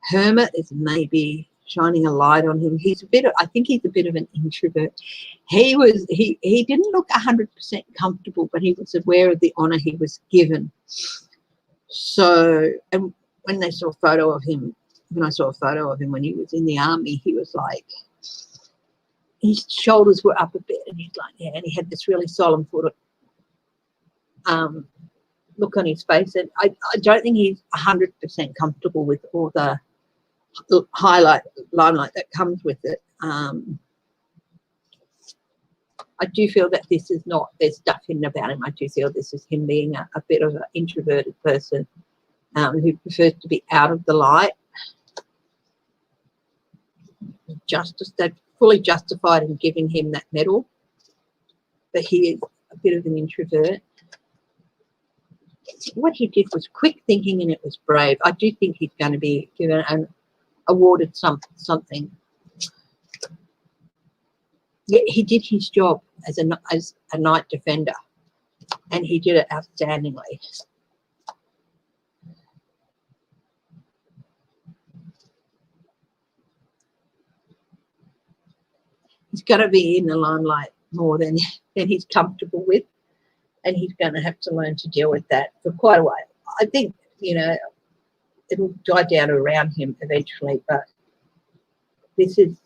Hermit is maybe shining a light on him. I think he's a bit of an introvert. He didn't look 100% comfortable, but he was aware of the honor he was given. So, and when I saw a photo of him when he was in the army, he was like, his shoulders were up a bit, and he's like, yeah, and he had this really solemn sort of look on his face, and I don't think he's 100% comfortable with all the limelight that comes with it. I do feel that this is not, there's stuff hidden about him. I do feel this is him being a bit of an introverted person who prefers to be out of the light. They've fully justified in giving him that medal, but he is a bit of an introvert. What he did was quick thinking, and it was brave. I do think he's going to be given awarded something. Yeah, he did his job as a night defender, and he did it outstandingly. He's going to be in the limelight more than he's comfortable with, and he's going to have to learn to deal with that for quite a while. I think, it'll die down around him eventually, but this is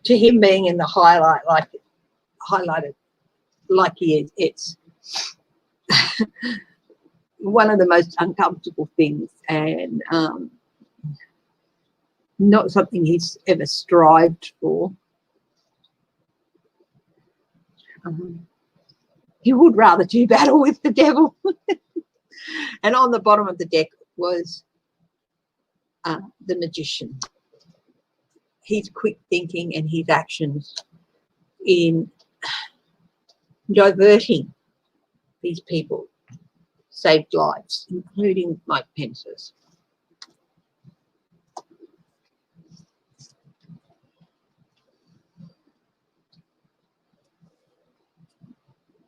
to him being in the highlighted like he is. It's one of the most uncomfortable things, and not something he's ever strived for. He would rather do battle with the devil. And on the bottom of the deck was the Magician. His quick thinking and his actions in diverting these people saved lives, including Mike Pence's.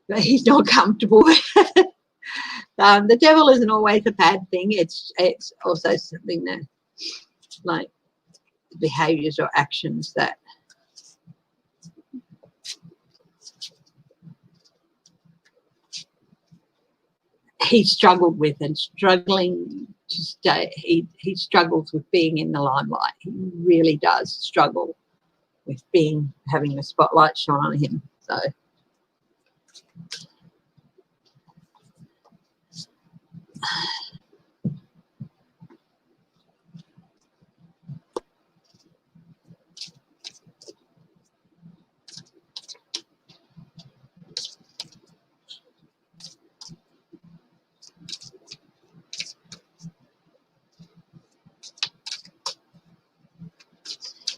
but he's not comfortable with it. The devil isn't always a bad thing. It's also something that, like, behaviours or actions that he struggled with and struggling to stay. He struggles with being in the limelight. He really does struggle with having the spotlight shone on him. So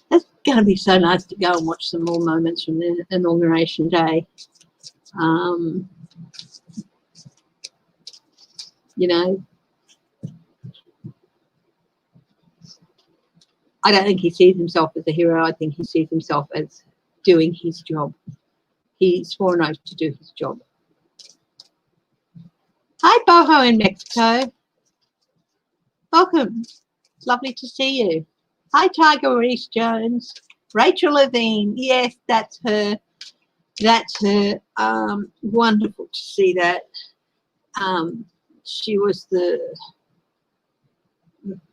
it's going to be so nice to go and watch some more moments from the Inauguration Day. You know, I don't think he sees himself as a hero. I think he sees himself as doing his job. He swore an oath to do his job. Hi, Boho in Mexico. Welcome. It's lovely to see you. Hi, Tiger Reese Jones. Rachel Levine. Yes, that's her. That's her. Wonderful to see that. She was the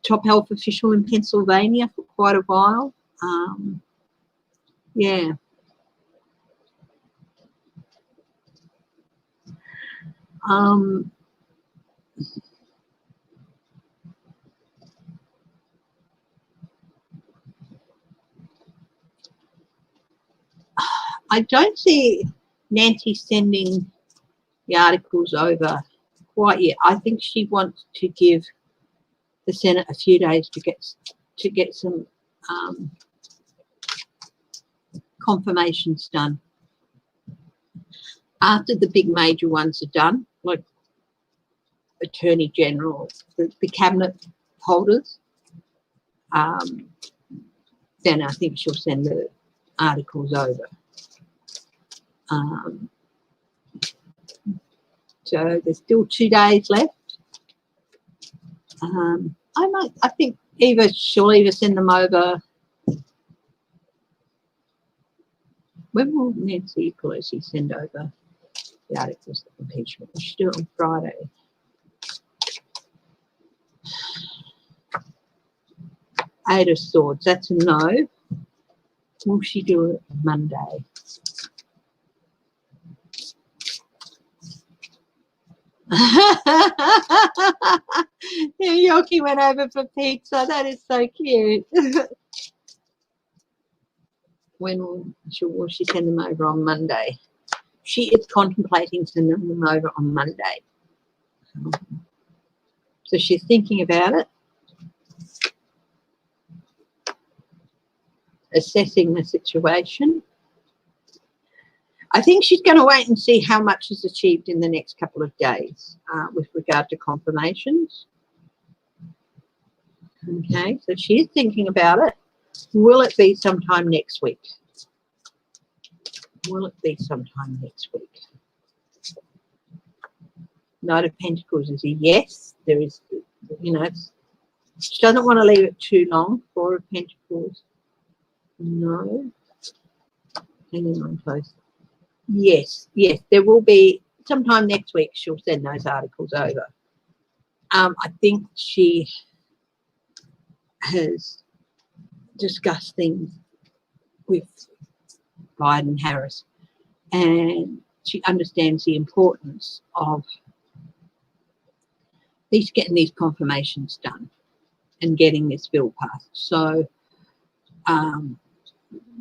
top health official in Pennsylvania for quite a while. Yeah. I don't see Nancy sending the articles over quite yet. I think she wants to give the Senate a few days to get some confirmations done. After the big major ones are done, like Attorney General, the cabinet holders, then I think she'll send the articles over. So there's still 2 days left. I think she'll either send them over. When will Nancy Pelosi send over the articles of impeachment? She'll do it on Friday. Eight of Swords, that's a no. Will she do it Monday? Yoki went over for pizza. That is so cute. When will she send them over on Monday? She is contemplating sending them over on Monday. So she's thinking about it, assessing the situation. I think she's going to wait and see how much is achieved in the next couple of days with regard to confirmations. Okay, so she is thinking about it. Will it be sometime next week? Will it be sometime next week? Knight of Pentacles is a yes. There is, you know, she doesn't want to leave it too long. Four of Pentacles, no. Hanging on close. Yes, yes, there will be sometime next week. She'll send those articles over. I think she has discussed things with Biden, Harris, and she understands the importance of at least getting these confirmations done and getting this bill passed. So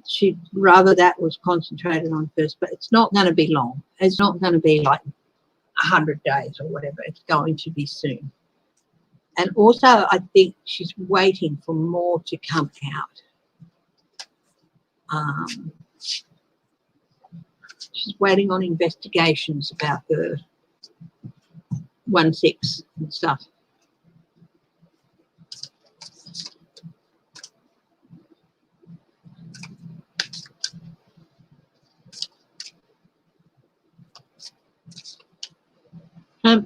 she'd rather that was concentrated on first, but it's not going to be long. It's not going to be like 100 days or whatever. It's going to be soon. And also, I think she's waiting for more to come out. She's waiting on investigations about the 1-6 and stuff.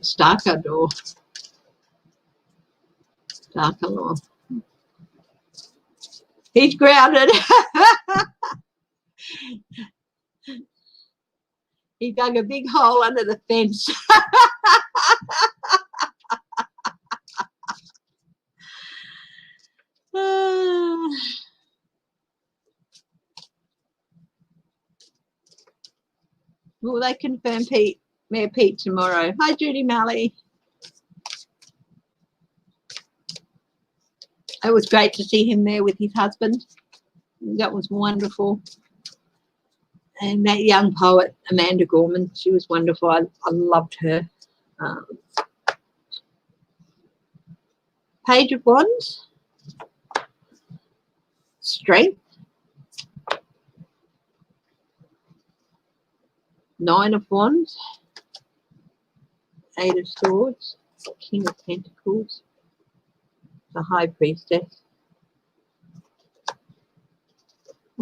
Starker door. Starker law. He's grounded. He dug a big hole under the fence. Will they confirm Mayor Pete tomorrow? Hi, Judy Malley. It was great to see him there with his husband. That was wonderful. And that young poet, Amanda Gorman, she was wonderful. I loved her. Page of Wands. Strength. 9 of Wands. 8 of Swords. King of Pentacles. The High Priestess.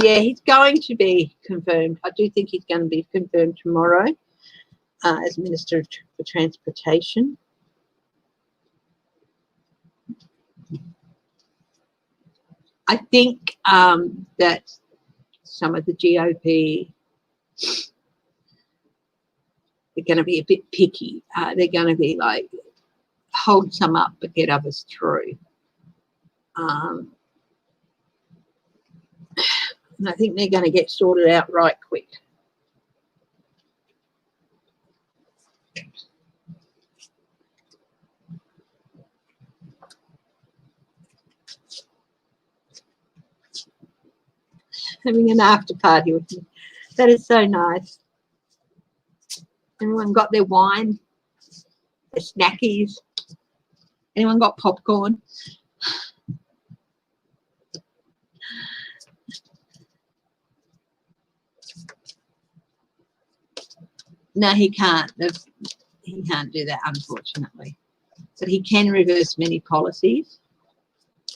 Yeah, he's going to be confirmed. I do think he's going to be confirmed tomorrow as Minister for Transportation. I think that some of the GOP, they're going to be a bit picky. They're going to be like, hold some up but get others through. And I think they're going to get sorted out right quick. Having an after party with me. That is so nice. Everyone got their wine, their snackies. Anyone got popcorn? No, he can't. He can't do that, unfortunately. But he can reverse many policies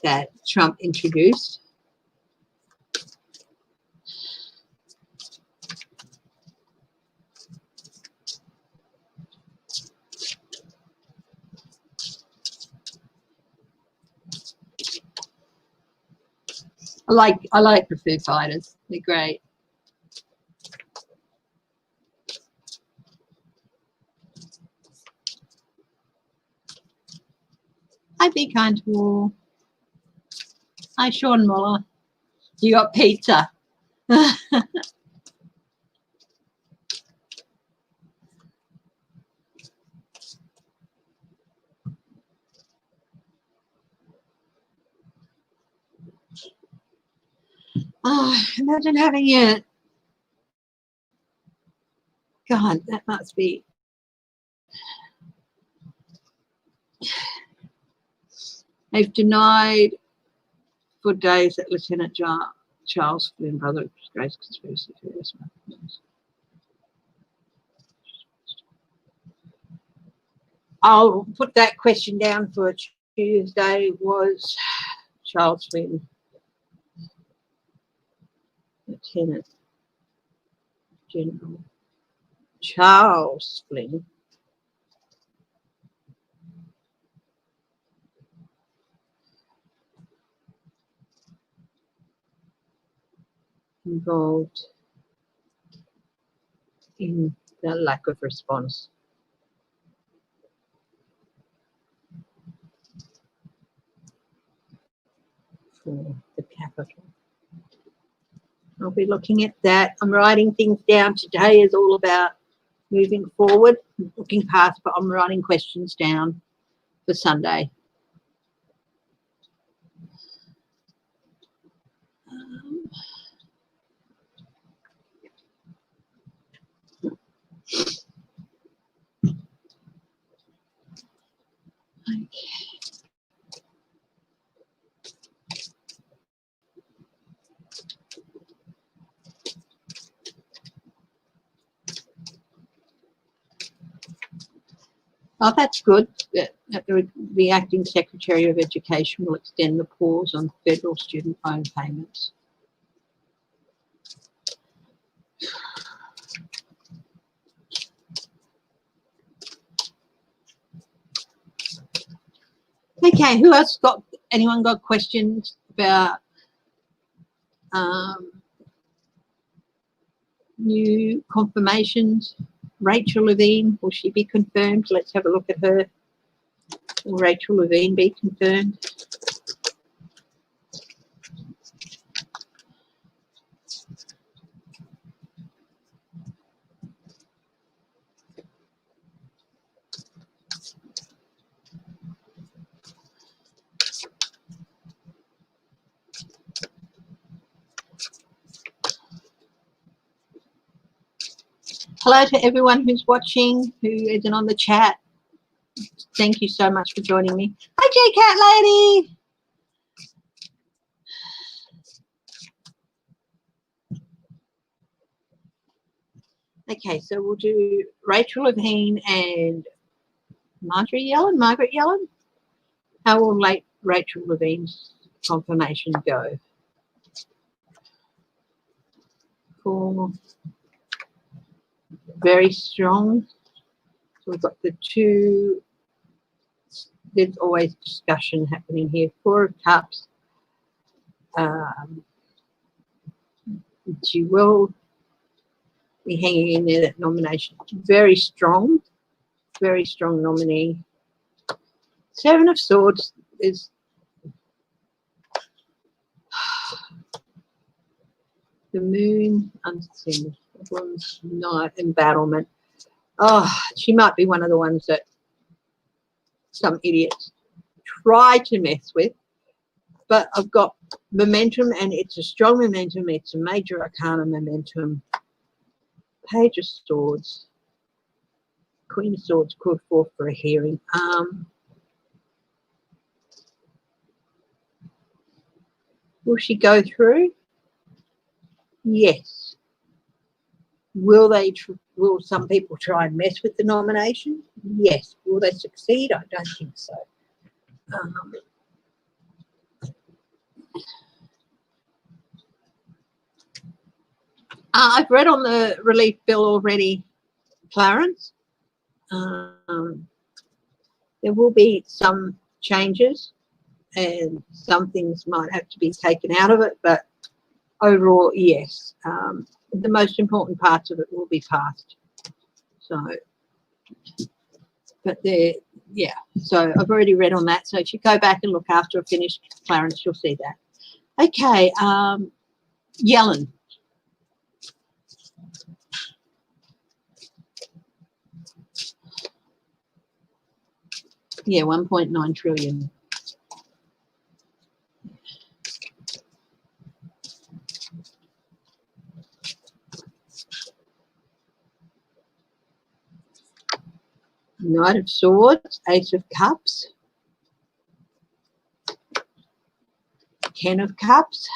that Trump introduced. I like the Foo Fighters. They're great. Hi, Be Kind to All. Hi, Sean Muller. You got pizza. Oh, imagine having it. God, that must be. They've denied for days that Lieutenant Charles Flynn, brother of Grace conspiracy theorist. I'll put that question down for Tuesday. Was Charles Flynn Lieutenant General Charles Flynn involved in the lack of response for the Capitol? I'll be looking at that. I'm writing things down. Today is all about moving forward, looking past, but I'm writing questions down for Sunday. Okay. Oh, that's good. That the Acting Secretary of Education will extend the pause on federal student loan payments. Okay, who else anyone got questions about new confirmations? Rachel Levine, will she be confirmed? Let's have a look at her. Will Rachel Levine be confirmed? Hello to everyone who's watching, who isn't on the chat. Thank you so much for joining me. Hi, J Cat Lady. Okay, so we'll do Rachel Levine and Margaret Yellen. How will Rachel Levine's confirmation go? Cool. Very strong. So we've got the two. There's always discussion happening here. Four of Cups. She will be hanging in there, that nomination. Very strong nominee. Seven of Swords is the Moon, unseen, night, embattlement. Oh, she might be one of the ones that some idiots try to mess with, but I've got momentum, and it's a strong momentum. It's a major arcana momentum. Page of Swords, Queen of Swords called forth for a hearing. Will she go through? Yes. Will some people try and mess with the nomination? Yes. Will they succeed? I don't think so. I've read on the relief bill already, Clarence. There will be some changes and some things might have to be taken out of it, but overall, yes. The most important parts of it will be passed. So, but yeah, so I've already read on that. So if you go back and look after I finish, Clarence, you'll see that. Okay, Yellen. Yeah, 1.9 trillion. Knight of Swords, Ace of Cups, Ten of Cups,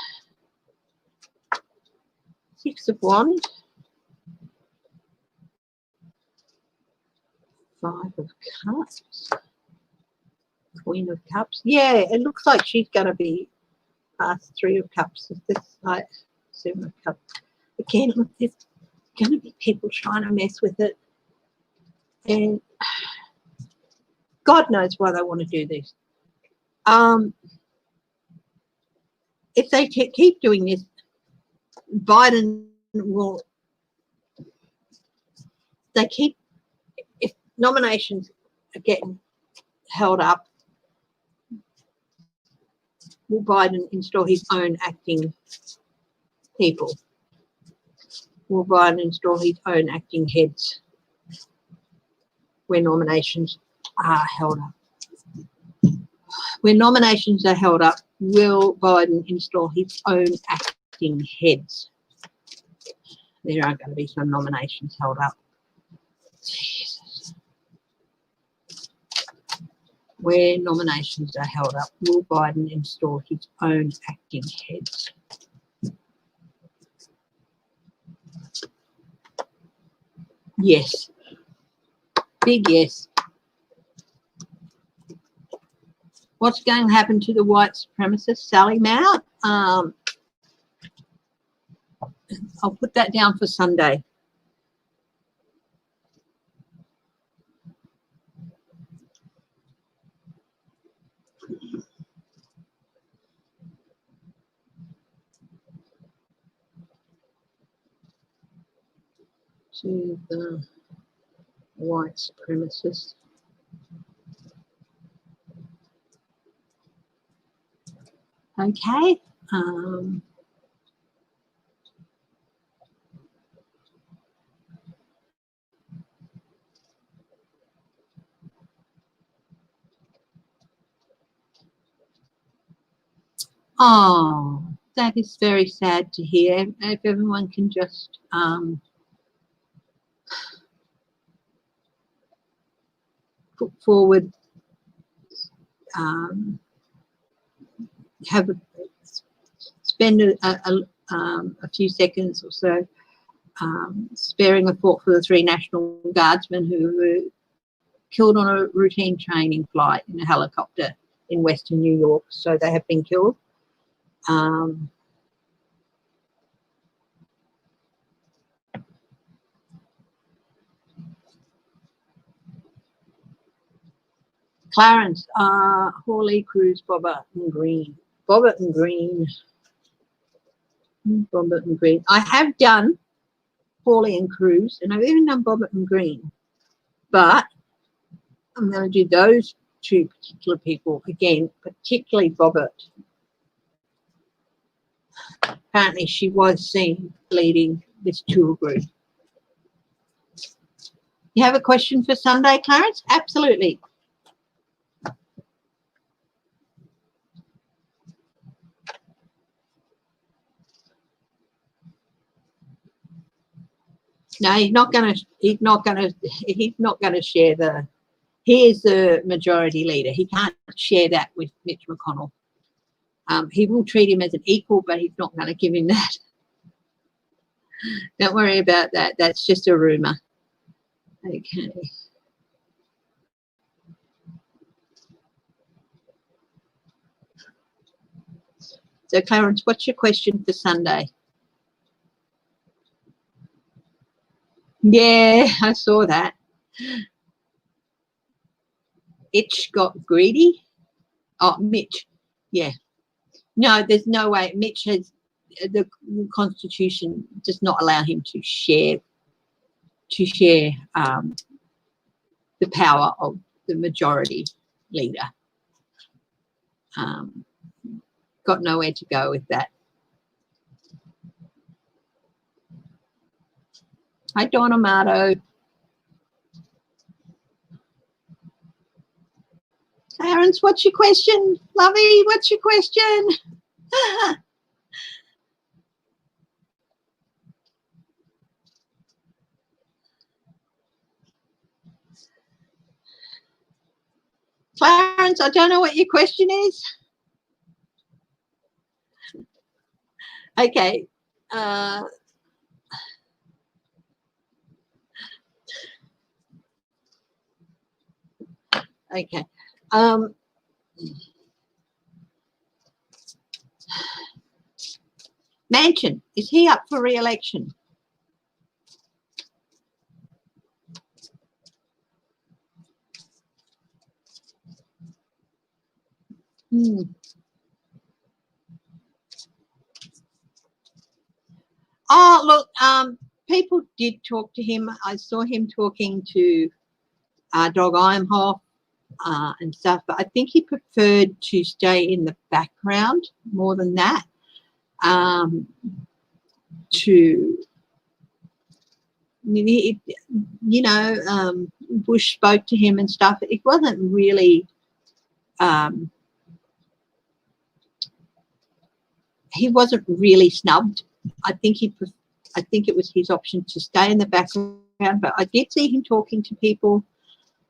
Six of Wands, Five of Cups, Queen of Cups. Yeah, it looks like she's going to be past Three of Cups. This like Seven of Cups. Again, look, there's going to be people trying to mess with it, and God knows why they want to do this. If they keep doing this, Biden will. If nominations are getting held up, will Biden install his own acting people? Will Biden install his own acting heads where nominations are held up? When nominations are held up, will Biden install his own acting heads? There are going to be some nominations held up. Jesus. Where nominations are held up, will Biden install his own acting heads? Yes. Big yes. What's going to happen to the white supremacist Sally Mount? I'll put that down for Sunday. To the white supremacists. Okay. Oh, that is very sad to hear. If everyone can just put forward, spend a few seconds or so sparing a thought for the 3 National Guardsmen who were killed on a routine training flight in a helicopter in Western New York. So they have been killed. Clarence, Hawley, Cruz, Bobbert and Green. Bobbert and Green. Bobbert and Green. I have done Hawley and Cruz, and I've even done Bobbert and Green. But I'm going to do those 2 particular people again, particularly Bobbert. Apparently she was seen leading this tour group. You have a question for Sunday, Clarence? Absolutely. No, he's not going to share the, he is the majority leader. He can't share that with Mitch McConnell. He will treat him as an equal, but he's not going to give him that. Don't worry about that. That's just a rumor. Okay. So, Clarence, what's your question for Sunday? Yeah, I saw that. Itch got greedy. Oh, Mitch. Yeah. No, there's no way. Mitch has, the Constitution does not allow him to share the power of the majority leader. Got nowhere to go with that. Hi, Don Amato. Clarence, what's your question? Lovey, what's your question? Clarence, I don't know what your question is. Okay. Okay. Manchin, is he up for re-election? Oh, look, people did talk to him. I saw him talking to Dog Imhoff and stuff, but I think he preferred to stay in the background more than that. Bush spoke to him and stuff. It wasn't really, he wasn't really snubbed. I think it was his option to stay in the background, but I did see him talking to people,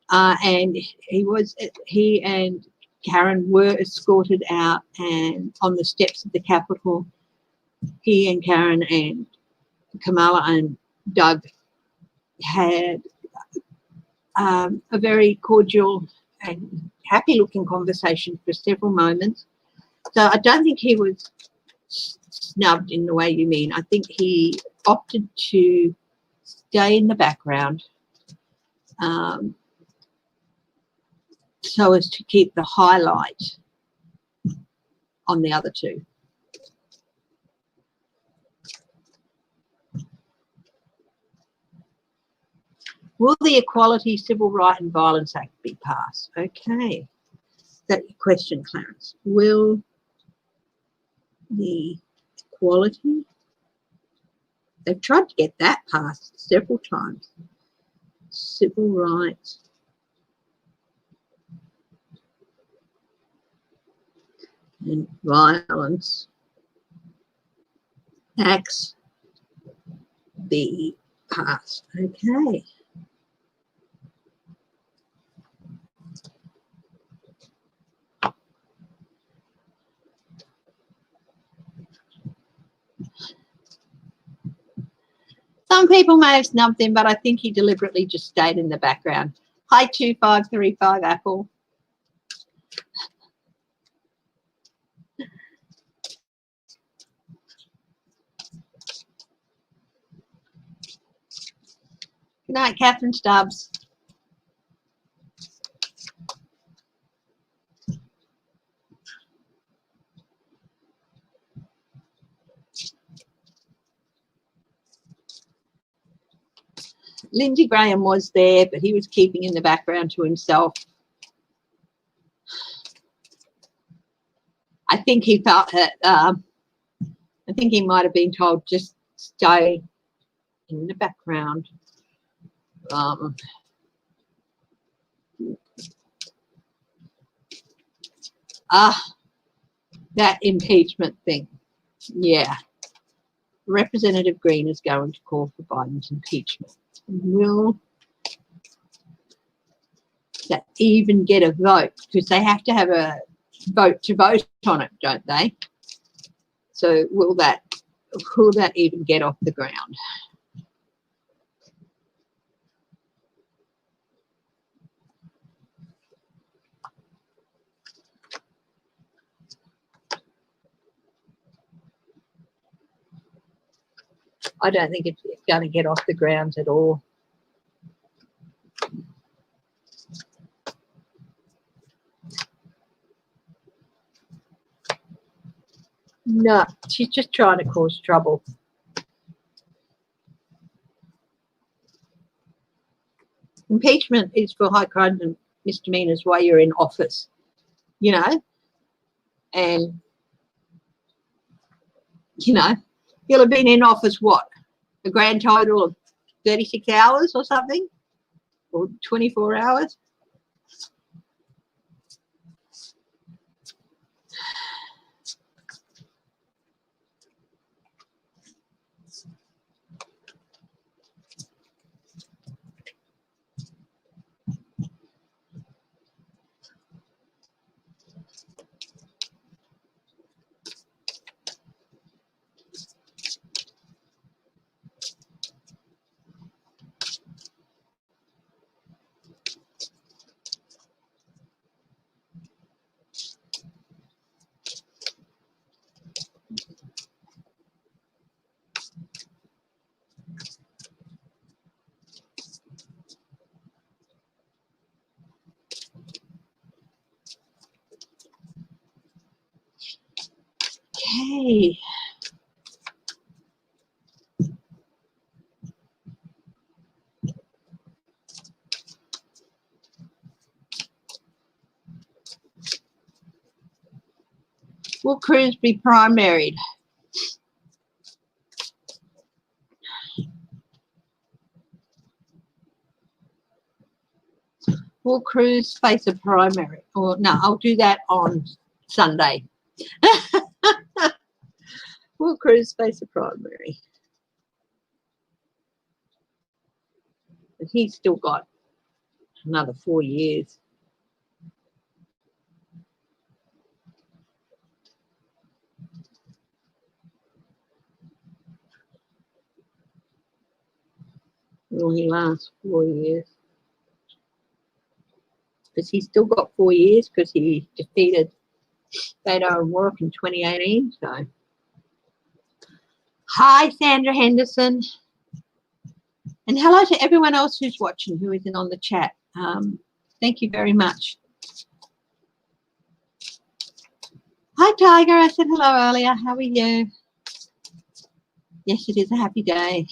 and he and Karen were escorted out, and on the steps of the Capitol, he and Karen and Kamala and Doug had a very cordial and happy-looking conversation for several moments. So I don't think he was snubbed in the way you mean. I think he opted to stay in the background so as to keep the highlight on the other two. Will the Equality, Civil Right and Violence Act be passed? Okay. Is that your question, Clarence? Will the Equality? They've tried to get that passed several times. Civil Rights and Violence Acts be passed. Okay. Some people may have snubbed him, but I think he deliberately just stayed in the background. Hi, 2535 Apple. Good night, Catherine Stubbs. Lindsey Graham was there, but he was keeping in the background to himself. I think he felt that, I think he might have been told just stay in the background. That impeachment thing. Yeah. Representative Green is going to call for Biden's impeachment. Will that even get a vote? Because they have to have a vote to vote on it, don't they? So will that even get off the ground? I don't think it's going to get off the ground at all. No, she's just trying to cause trouble. Impeachment is for high crime and misdemeanors while you're in office, you know, and, you know, you'll have been in office, what, a grand total of 36 hours or something, or 24 hours. Okay. Will Cruz be primaried? Will Cruz face a primary? Or no, I'll do that on Sunday. Will Cruz face a primary? But he's still got another 4 years. Will he last 4 years? Because he's still got 4 years because he defeated Beto O'Rourke in 2018. So, hi, Sandra Henderson. And hello to everyone else who's watching who isn't on the chat. Thank you very much. Hi, Hi, Tiger. I said hello earlier. How are you? Yes, it is a happy day.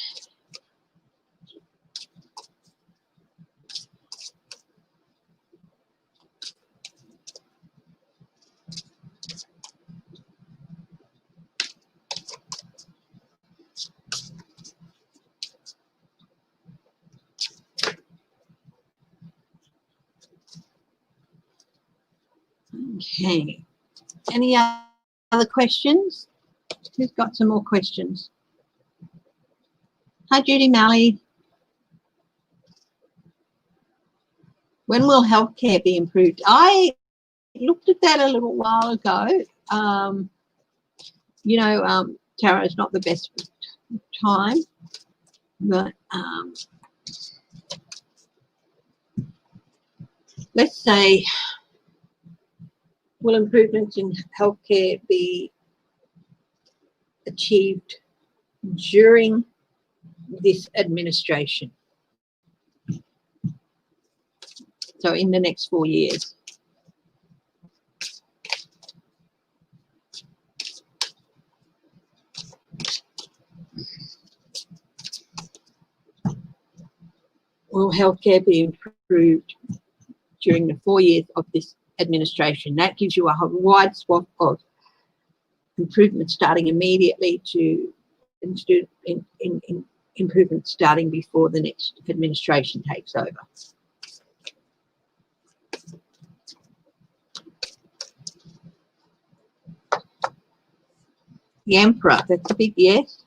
Okay. Any other questions? Who's got some more questions? Hi, Judy Malley. When will healthcare be improved? I looked at that a little while ago. Tara, is not the best time, but let's say, will improvements in healthcare be achieved during this administration? So in the next 4 years. Will healthcare be improved during the 4 years of this administration? That gives you a wide swath of improvements starting immediately to improvements starting before the next administration takes over. The Emperor, that's a big yes,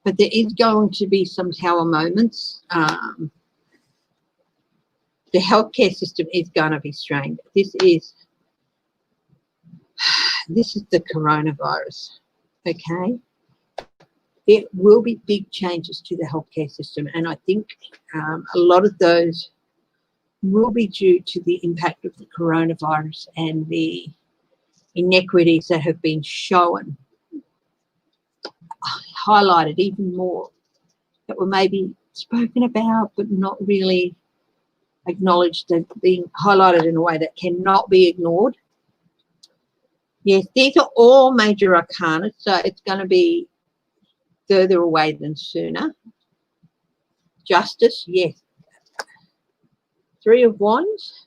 but there is going to be some tower moments. The healthcare system is going to be strained. This is the coronavirus, okay? There will be big changes to the healthcare system, and I think a lot of those will be due to the impact of the coronavirus and the inequities that have been shown, highlighted even more, that were maybe spoken about but not really acknowledged, and being highlighted in a way that cannot be ignored. Yes, these are all major arcana, so it's going to be further away than sooner. Justice, yes. Three of Wands.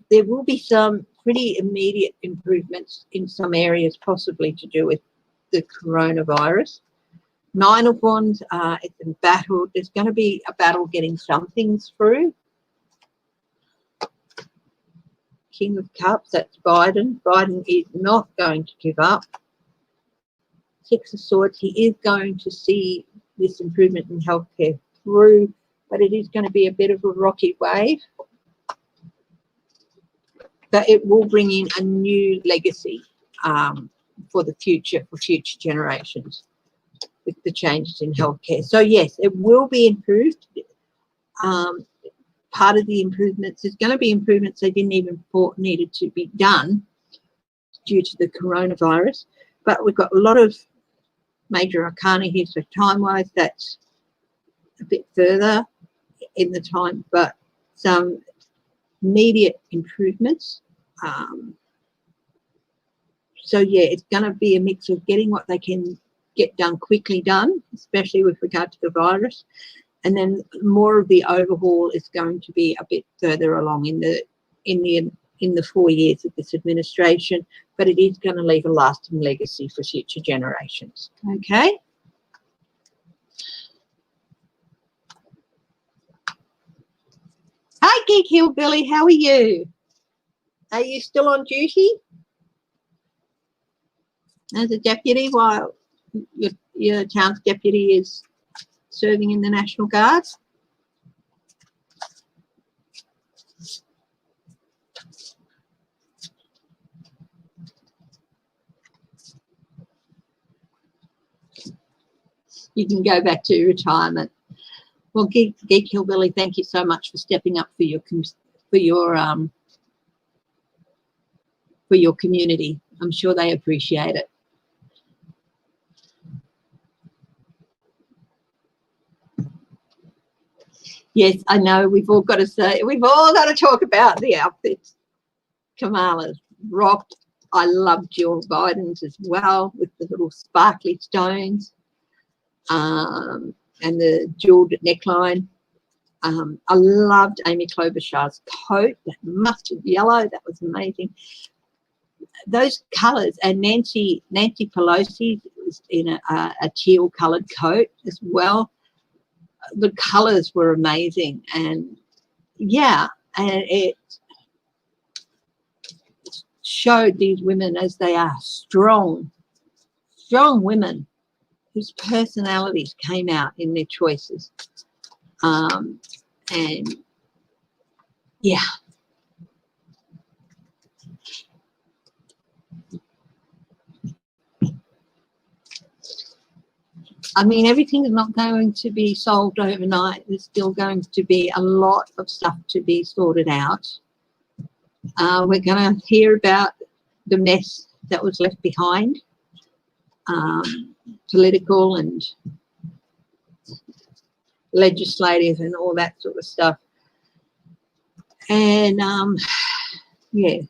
There will be some pretty immediate improvements in some areas, possibly to do with the coronavirus. Nine of Wands, it's a battle. There's going to be a battle getting some things through. King of Cups, that's Biden. Biden is not going to give up. Six of Swords, he is going to see this improvement in healthcare through, but it is going to be a bit of a rocky wave. But it will bring in a new legacy for the future, for future generations, with the changes in healthcare. So yes, it will be improved. Part of the improvements is going to be improvements they didn't even thought needed to be done due to the coronavirus. But we've got a lot of major arcana here, so time-wise, that's a bit further in the time, but some immediate improvements. So yeah, it's going to be a mix of getting what they can get done quickly done, especially with regard to the virus, and then more of the overhaul is going to be a bit further along in the 4 years of this administration, but it is going to leave a lasting legacy for future generations. Okay. Hi, Geek Hillbilly, how are you? Are you still on duty as a deputy while your town's deputy is serving in the National Guard? You can go back to retirement. Well, Geek Hillbilly, thank you so much for stepping up for your community. I'm sure they appreciate it. Yes, I know. We've all got to talk about the outfits. Kamala's rocked. I love Jill Biden's as well, with the little sparkly stones and the jeweled neckline. I loved Amy Klobuchar's coat, that mustard yellow, that was amazing. Those colours, and Nancy Pelosi was in a teal coloured coat as well. The colours were amazing, and yeah, and it showed these women as they are, strong women whose personalities came out in their choices. And yeah, I mean, everything is not going to be solved overnight. There's still going to be a lot of stuff to be sorted out. We're going to hear about the mess that was left behind, political and legislative and all that sort of stuff. And yeah.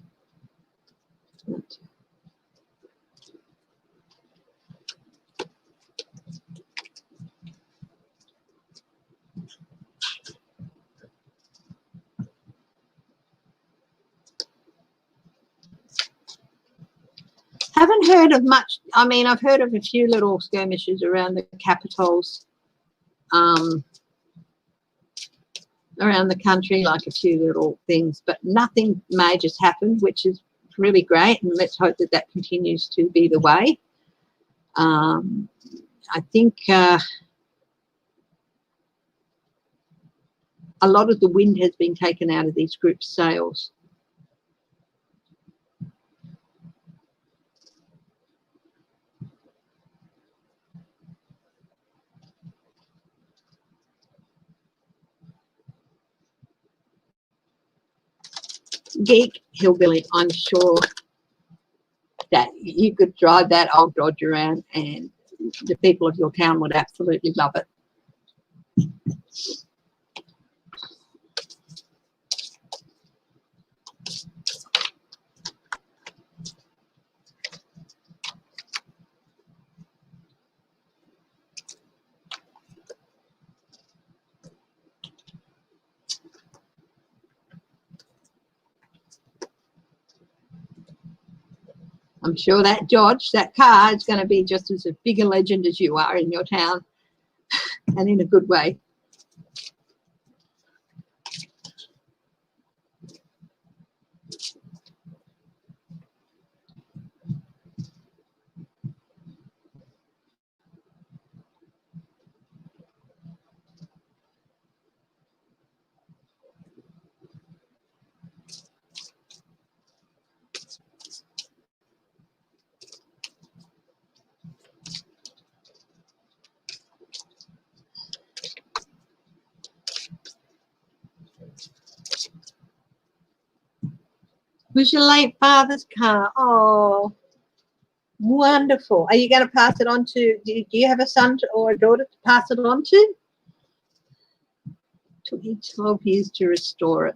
Haven't heard of much. I mean, I've heard of a few little skirmishes around the capitals, around the country, like a few little things, but nothing major's happened, which is really great, and let's hope that that continues to be the way. I think a lot of the wind has been taken out of these groups' sails. Geek hillbilly, I'm sure that you could drive that old Dodge around and the people of your town would absolutely love it. I'm sure that Dodge, that car, is going to be just as big a legend as you are in your town, and in a good way. Was your late father's car? Oh, wonderful. Are you going to pass it on to, do you have a son or a daughter to pass it on to? Took you 12 years to restore it.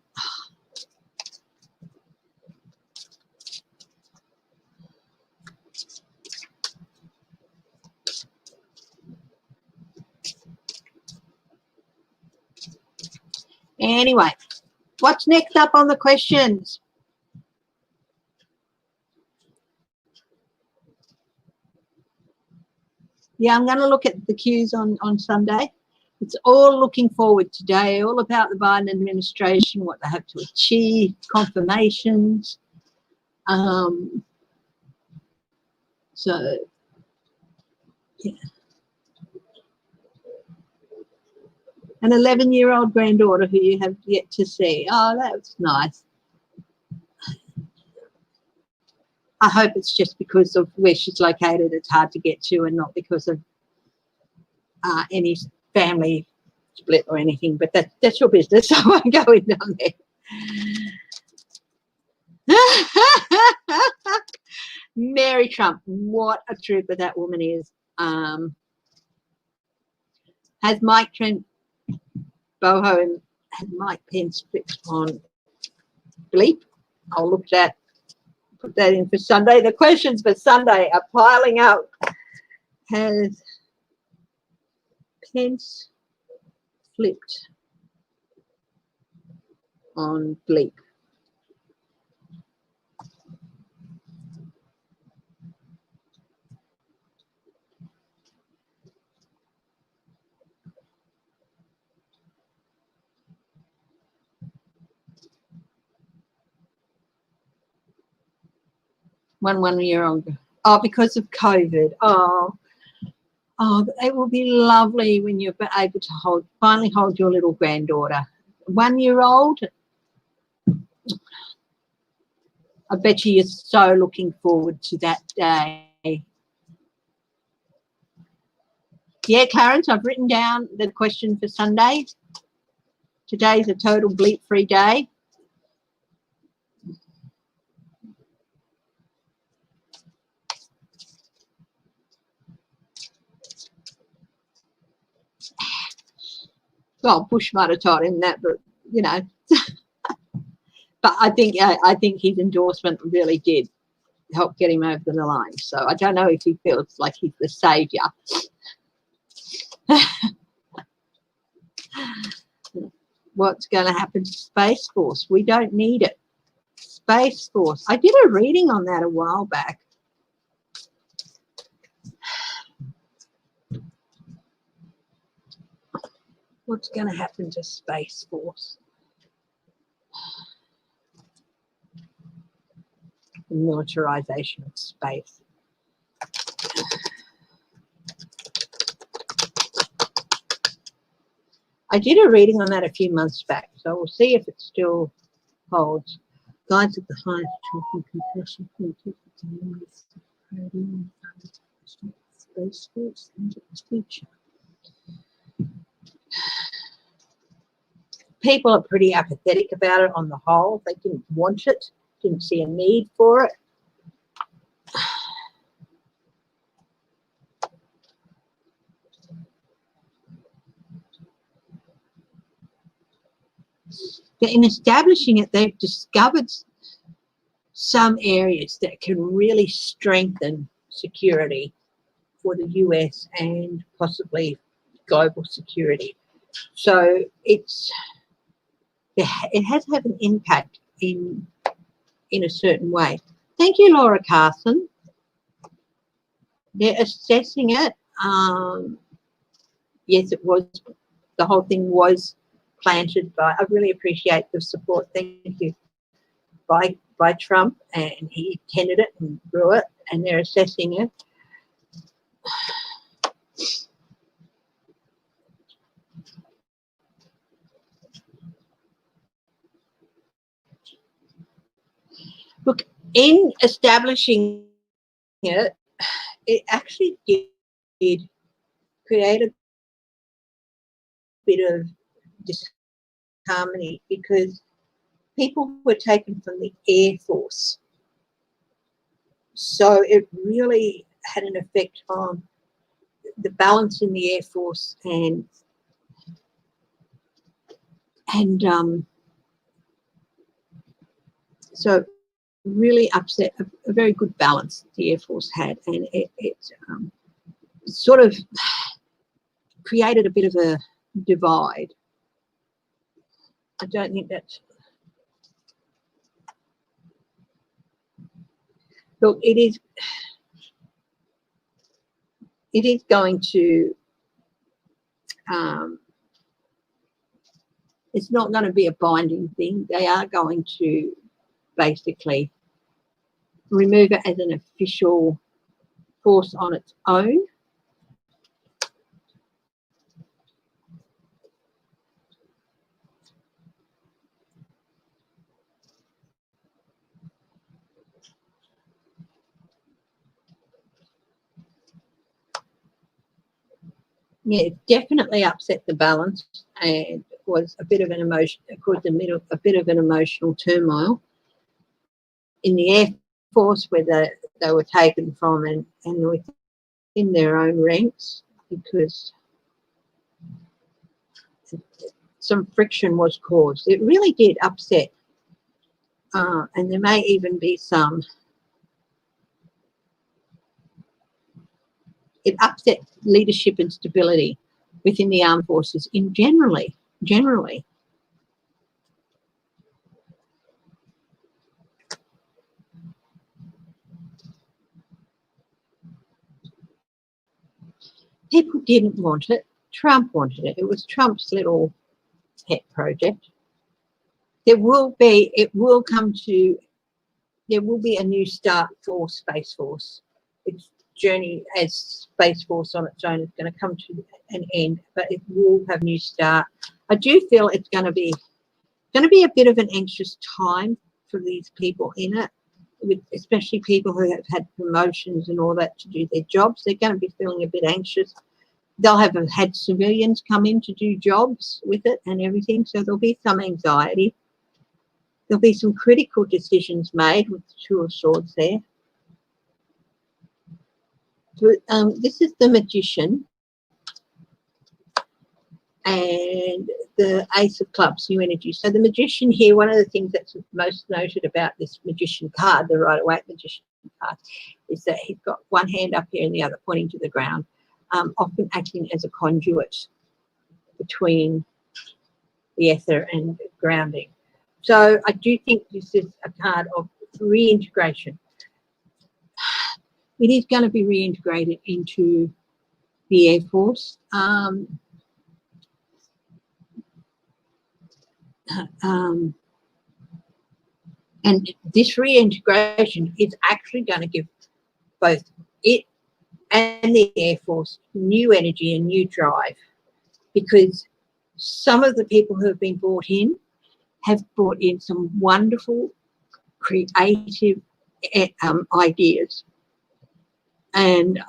Anyway, what's next up on the questions? Yeah, I'm going to look at the cues on Sunday. It's all looking forward today, all about the Biden administration, what they have to achieve, confirmations. So, yeah. An 11-year-old granddaughter who you have yet to see. Oh, that's nice. I hope it's just because of where she's located, it's hard to get to, and not because of any family split or anything, but that's your business. I won't go in on there. Mary Trump, what a trooper that woman is. Has Mike Trent Boho and Mike Pence flipped on bleep? I'll look at that put that in for Sunday. The questions for Sunday are piling up. Has Pence flipped on bleep? One year older. Oh, because of COVID. Oh, it will be lovely when you're able to finally hold your little granddaughter. 1 year old. I bet you're so looking forward to that day. Yeah, Clarence, I've written down the question for Sunday. Today's a total bleep-free day. Well, Bush might have taught him that, but you know. But I think his endorsement really did help get him over the line. So I don't know if he feels like he's the saviour. What's going to happen to Space Force? We don't need it. Space Force. I did a reading on that a while back. What's going to happen to Space Force? The militarization of space. I did a reading on that a few months back, so we'll see if it still holds. Guides at the highest talking compassion Space Force into the future. People are pretty apathetic about it on the whole. They didn't want it, didn't see a need for it. But in establishing it, they've discovered some areas that can really strengthen security for the US and possibly global security. So it has had an impact in a certain way. Thank you, Laura Carson. They're assessing it. Yes, it was. The whole thing was planted by. I really appreciate the support. Thank you. By Trump, and he tended it and grew it, and they're assessing it. Look, in establishing it, it actually did create a bit of disharmony because people were taken from the Air Force. So it really had an effect on the balance in the Air Force and so really upset a very good balance the Air Force had, and it sort of created a bit of a divide. I don't think that's... Look, it is going to... it's not going to be a binding thing. They are going to basically remove it as an official force on its own. Yeah, it definitely upset the balance and was a bit of an emotion, caused a bit of an emotional turmoil in the Air Force where they were taken from and within their own ranks, because some friction was caused. It really did upset, and there may even be some it upset leadership and stability within the armed forces in generally. People didn't want it. Trump wanted it. It was Trump's little pet project. There will be a new start for Space Force. Its journey as Space Force on its own is going to come to an end, but it will have a new start. I do feel it's going to be a bit of an anxious time for these people in it, especially people who have had promotions and all that to do their jobs. They're going to be feeling a bit anxious. They'll have had civilians come in to do jobs with it and everything, so there'll be some anxiety. There'll be some critical decisions made with the Two of Swords there. This is the Magician and the Ace of Clubs, new energy. So the Magician here, one of the things that's most noted about this Magician card, the Rider-Waite Magician card, is that he's got one hand up here and the other pointing to the ground, often acting as a conduit between the ether and grounding. So I do think this is a card of reintegration. It is going to be reintegrated into the Air Force. And this reintegration is actually going to give both it and the Air Force new energy and new drive, because some of the people who have been brought in have brought in some wonderful creative ideas, and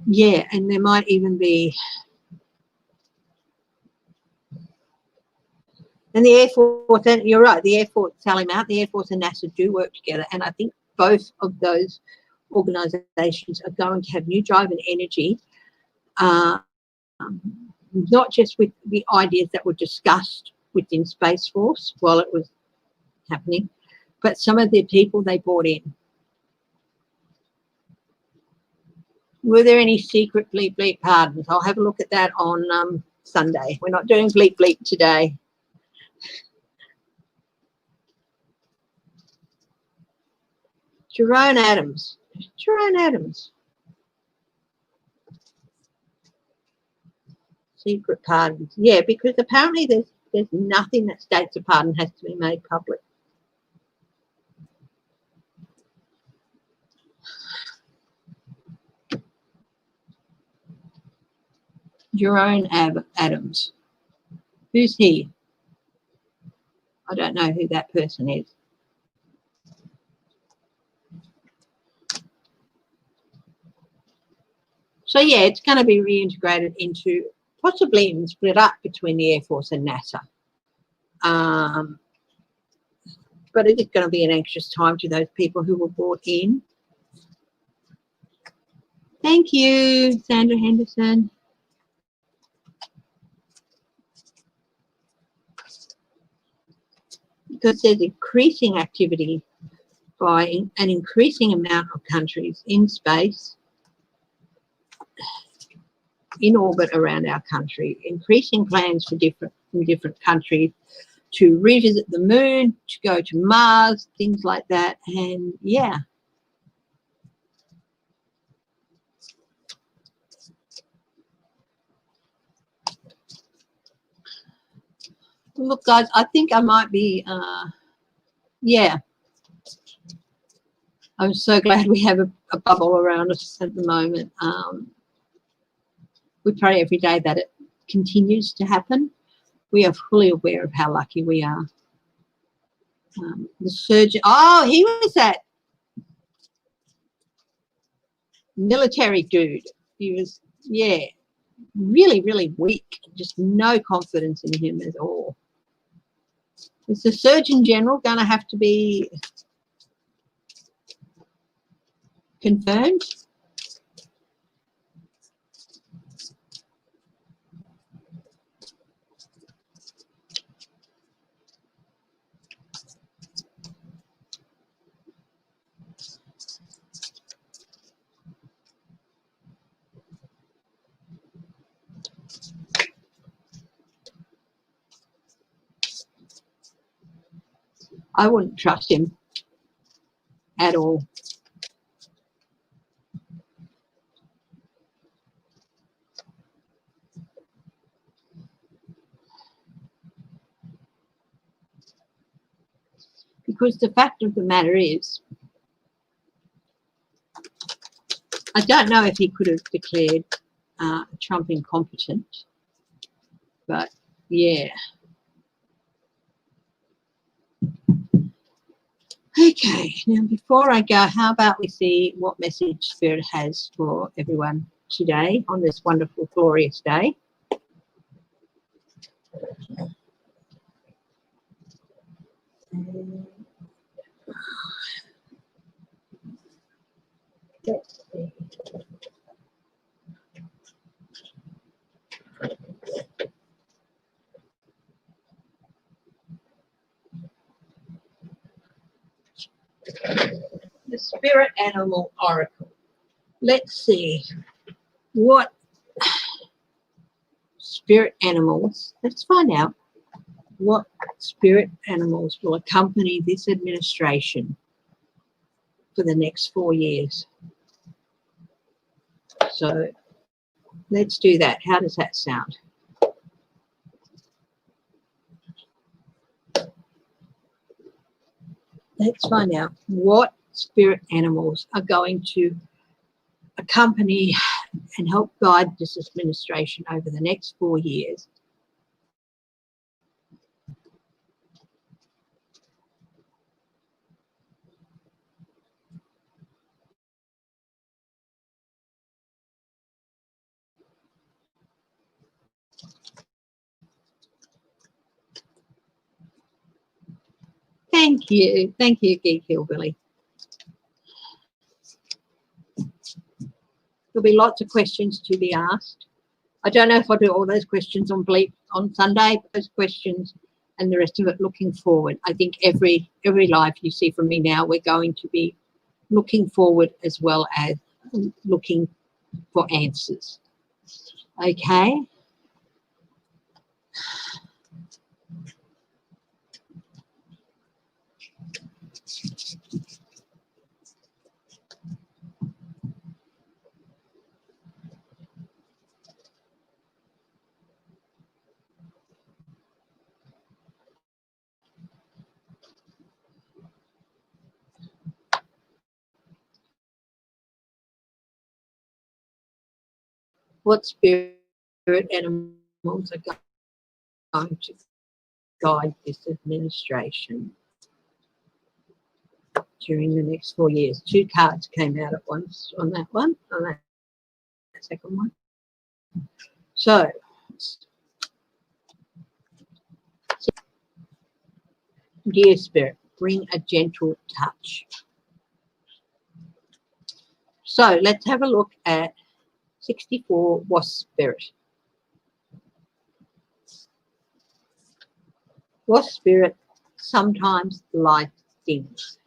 yeah, and there might even be, and the Air Force, and you're right, the Air Force, tell him out, the Air Force and NASA do work together, and I think both of those organisations are going to have new drive and energy, not just with the ideas that were discussed within Space Force while it was happening, but some of the people they brought in. Were there any secret bleep bleep pardons? I'll have a look at that on Sunday. We're not doing bleep bleep today. Jerome Adams. Jerome Adams. Secret pardons. Yeah, because apparently there's nothing that states a pardon has to be made public. Jerome Adams. Who's he? I don't know who that person is. So yeah, it's going to be reintegrated into, possibly even split up between the Air Force and NASA. But it is going to be an anxious time to those people who were brought in. Thank you, Sandra Henderson. Because there's increasing activity by an increasing amount of countries in space, in orbit around our country, increasing plans for different countries to revisit the moon, to go to Mars, things like that. And yeah. Look, guys, I think I might be, yeah. I'm so glad we have a bubble around us at the moment. We pray every day that it continues to happen. We are fully aware of how lucky we are. The surgeon, oh, he was that military dude. He was, yeah, really, really weak. Just no confidence in him at all. Is the Surgeon General going to have to be confirmed? I wouldn't trust him at all. Because the fact of the matter is, I don't know if he could have declared Trump incompetent, but yeah. Okay, now before I go, how about we see what message Spirit has for everyone today on this wonderful, glorious day. Let's see. The Spirit Animal Oracle. Let's see what spirit animals, let's find out what spirit animals will accompany this administration for the next 4 years. So let's do that. How does that sound? Let's find out what spirit animals are going to accompany and help guide this administration over the next 4 years. Thank you, Geek Hillbilly. There'll be lots of questions to be asked. I don't know if I'll do all those questions on Bleep on Sunday, those questions and the rest of it looking forward. I think every live you see from me now, we're going to be looking forward as well as looking for answers. Okay. What spirit animals are going to guide this administration during the next 4 years? 2 cards came out at once on that one, on that second one. So, dear Spirit, bring a gentle touch. So let's have a look at 64 Wasp Spirit. Wasp Spirit, sometimes life stings.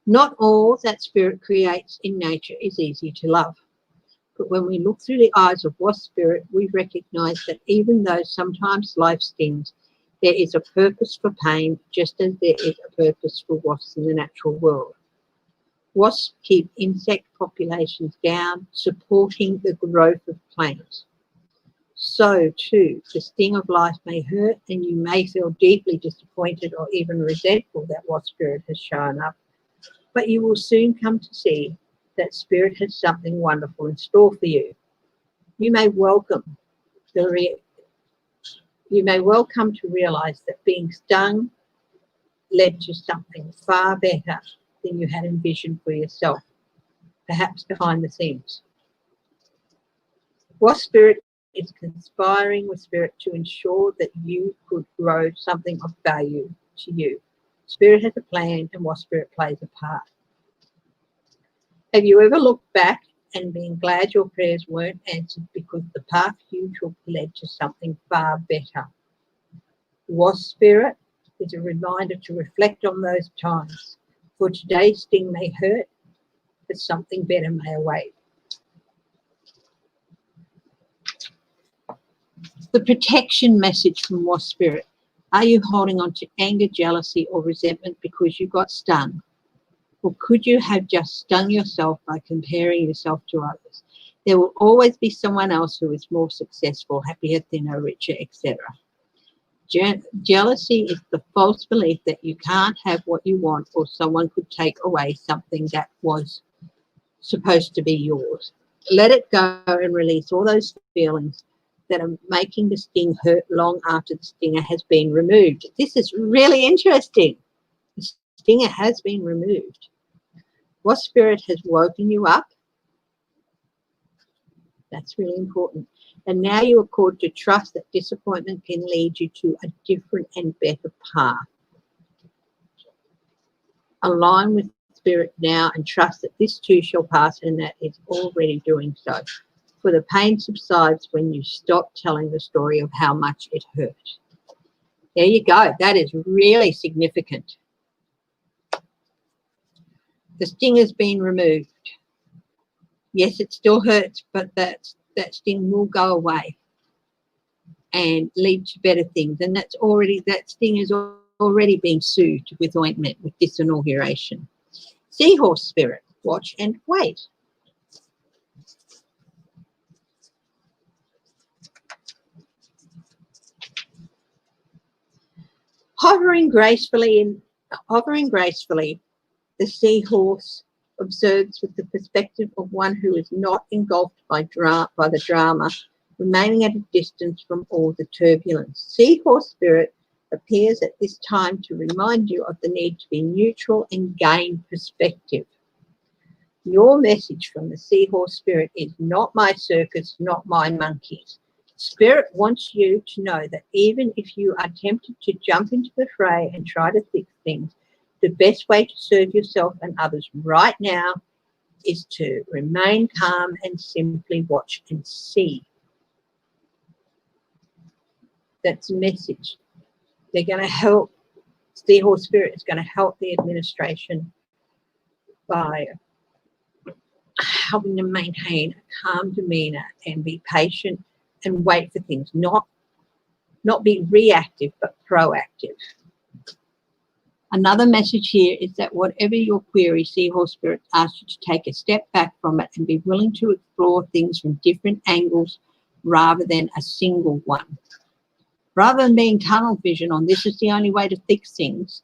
Not all that Spirit creates in nature is easy to love. But when we look through the eyes of Wasp Spirit, we recognize that even though sometimes life stings, there is a purpose for pain, just as there is a purpose for wasps in the natural world. Wasps keep insect populations down, supporting the growth of plants. So too, the sting of life may hurt, and you may feel deeply disappointed or even resentful that Wasp Spirit has shown up. But you will soon come to see that Spirit has something wonderful in store for you. You may well come to realize that being stung led to something far better than you had envisioned for yourself, perhaps behind the scenes. Wasp Spirit is conspiring with Spirit to ensure that you could grow something of value to you. Spirit has a plan, and Wasp Spirit plays a part. Have you ever looked back and been glad your prayers weren't answered because the path you took led to something far better? Wasp Spirit is a reminder to reflect on those times. For today's sting may hurt, that something better may await. The protection message from Wasp Spirit. Are you holding on to anger, jealousy, or resentment because you got stung? Or could you have just stung yourself by comparing yourself to others? There will always be someone else who is more successful, happier, thinner, richer, etc. Jealousy is the false belief that you can't have what you want, or someone could take away something that was supposed to be yours. Let it go and release all those feelings that are making the sting hurt long after the stinger has been removed. This is really interesting. The stinger has been removed. What spirit has woken you up? That's really important. And now you are called to trust that disappointment can lead you to a different and better path. Align with Spirit now and trust that this too shall pass, and that it's already doing so. For the pain subsides when you stop telling the story of how much it hurt. There you go. That is really significant. The sting has been removed. Yes, it still hurts, but that sting will go away and lead to better things. And that sting is already being soothed with ointment with this inauguration. Seahorse Spirit, watch and wait. Hovering gracefully, the seahorse observes with the perspective of one who is not engulfed by the drama, remaining at a distance from all the turbulence. Seahorse Spirit appears at this time to remind you of the need to be neutral and gain perspective. Your message from the Seahorse Spirit is not my circus, not my monkeys. Spirit wants you to know that even if you are tempted to jump into the fray and try to fix things, the best way to serve yourself and others right now is to remain calm and simply watch and see. That's a message. They're going to help. Seahorse Spirit is going to help the administration by helping them maintain a calm demeanor and be patient and wait for things, not be reactive but proactive. Another message here is that whatever your query, Seahorse Spirit asks you to take a step back from it and be willing to explore things from different angles rather than a single one. Rather than being tunnel vision on this is the only way to fix things,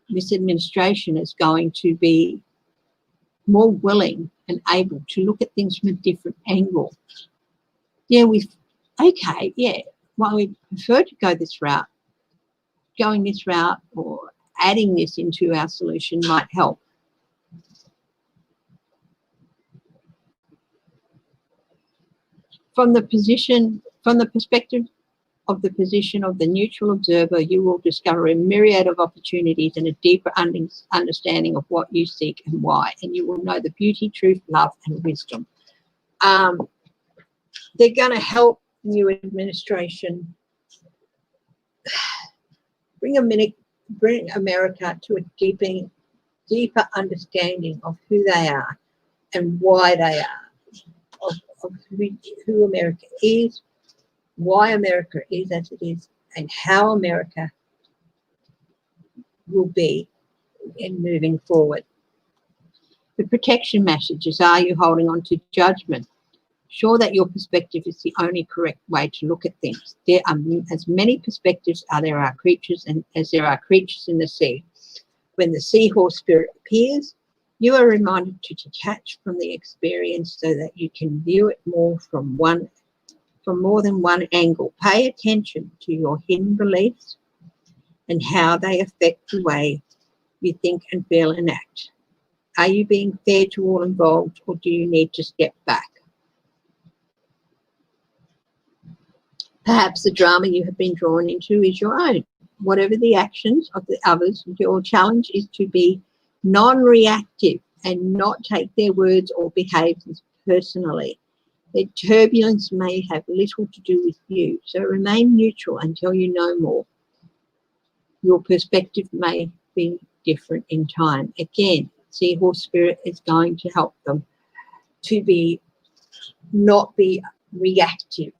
this administration is going to be more willing and able to look at things from a different angle. Yeah, we prefer to go this route. Going this route or adding this into our solution might help. From the perspective of the position of the neutral observer, you will discover a myriad of opportunities and a deeper understanding of what you seek and why, and you will know the beauty, truth, love, and wisdom. They're going to help new administration bring America to a deeper understanding of who they are and why they are, of who America is, why America is as it is, and how America will be in moving forward. The protection message is, are you holding on to judgment? Sure that your perspective is the only correct way to look at things. There are as many perspectives as there are creatures in the sea. When the Seahorse Spirit appears, you are reminded to detach from the experience so that you can view it from more than one angle. Pay attention to your hidden beliefs and how they affect the way you think and feel and act. Are you being fair to all involved, or do you need to step back? Perhaps the drama you have been drawn into is your own. Whatever the actions of the others, your challenge is to be non-reactive and not take their words or behaviours personally. Their turbulence may have little to do with you, so remain neutral until you know more. Your perspective may be different in time. Again, Seahorse spirit is going to help them to not be reactive,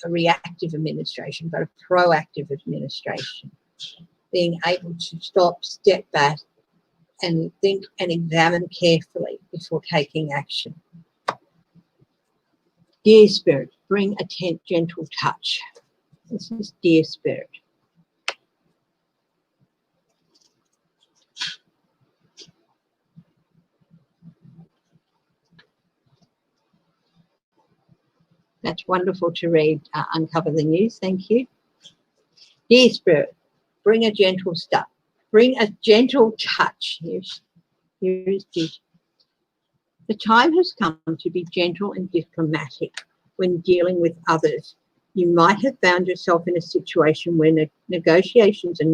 a reactive administration, but a proactive administration. Being able to stop, step back, and think and examine carefully before taking action. Dear Spirit, bring a gentle touch. This is Dear Spirit. That's wonderful to read, Uncover the News. Thank you. Dear Spirit, bring a gentle step. Bring a gentle touch. Here's this. The time has come to be gentle and diplomatic when dealing with others. You might have found yourself in a situation where negotiations are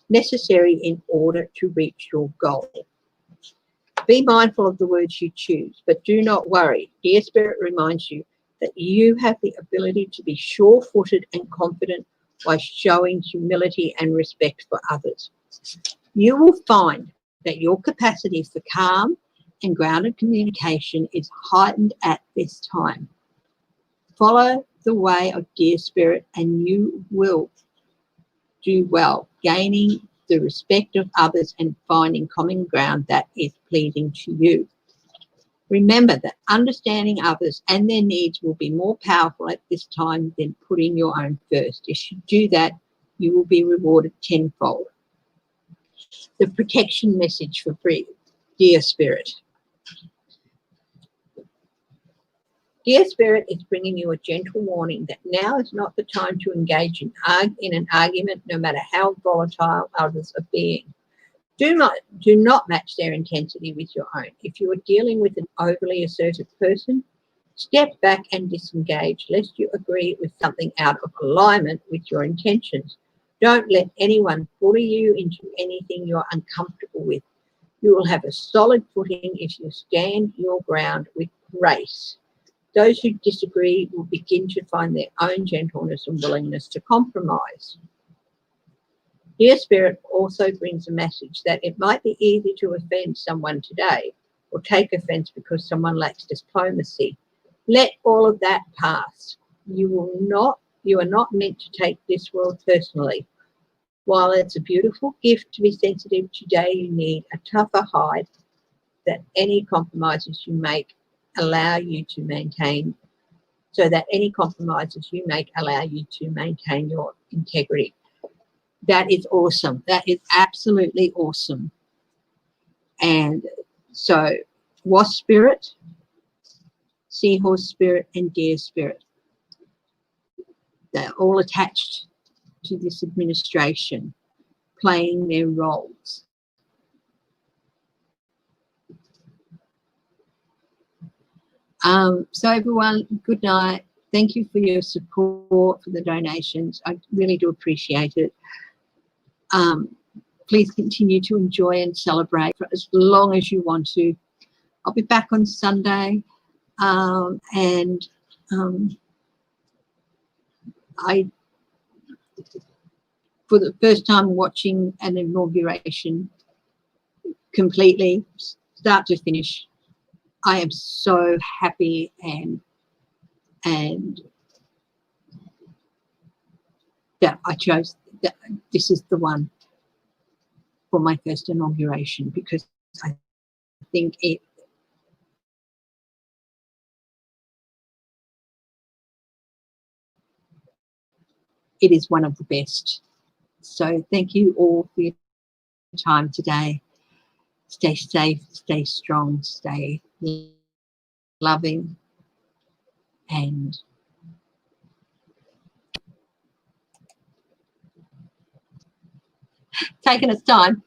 necessary in order to reach your goal. Be mindful of the words you choose, but do not worry. Dear Spirit reminds you that you have the ability to be sure-footed and confident by showing humility and respect for others. You will find that your capacity for calm and grounded communication is heightened at this time. Follow the way of Dear Spirit and you will do well, gaining the respect of others and finding common ground that is pleasing to you. Remember that understanding others and their needs will be more powerful at this time than putting your own first. If you do that, you will be rewarded tenfold. The protection message for Dear Spirit. Dear Spirit is bringing you a gentle warning that now is not the time to engage in an argument, no matter how volatile others are being. Do not match their intensity with your own. If you are dealing with an overly assertive person, step back and disengage, lest you agree with something out of alignment with your intentions. Don't let anyone bully you into anything you're uncomfortable with. You will have a solid footing if you stand your ground with grace. Those who disagree will begin to find their own gentleness and willingness to compromise. Dear Spirit also brings a message that it might be easy to offend someone today or take offense because someone lacks diplomacy. Let all of that pass. You are not meant to take this world personally. While it's a beautiful gift to be sensitive, today you need a tougher hide that any compromises you make allow you to maintain, so that any compromises you make allow you to maintain your integrity. That is awesome. That is absolutely awesome. And so, Wasp Spirit, Seahorse Spirit, and Deer Spirit, they're all attached to this administration, playing their roles. So everyone, good night. Thank you for your support, for the donations. I really do appreciate it. Please continue to enjoy and celebrate for as long as you want to. I'll be back on Sunday, I, for the first time, watching an inauguration completely, start to finish. I am so happy and that I chose that this is the one for my first inauguration, because I think it is one of the best. So thank you all for your time today. Stay safe, stay strong, stay loving, and taking its time.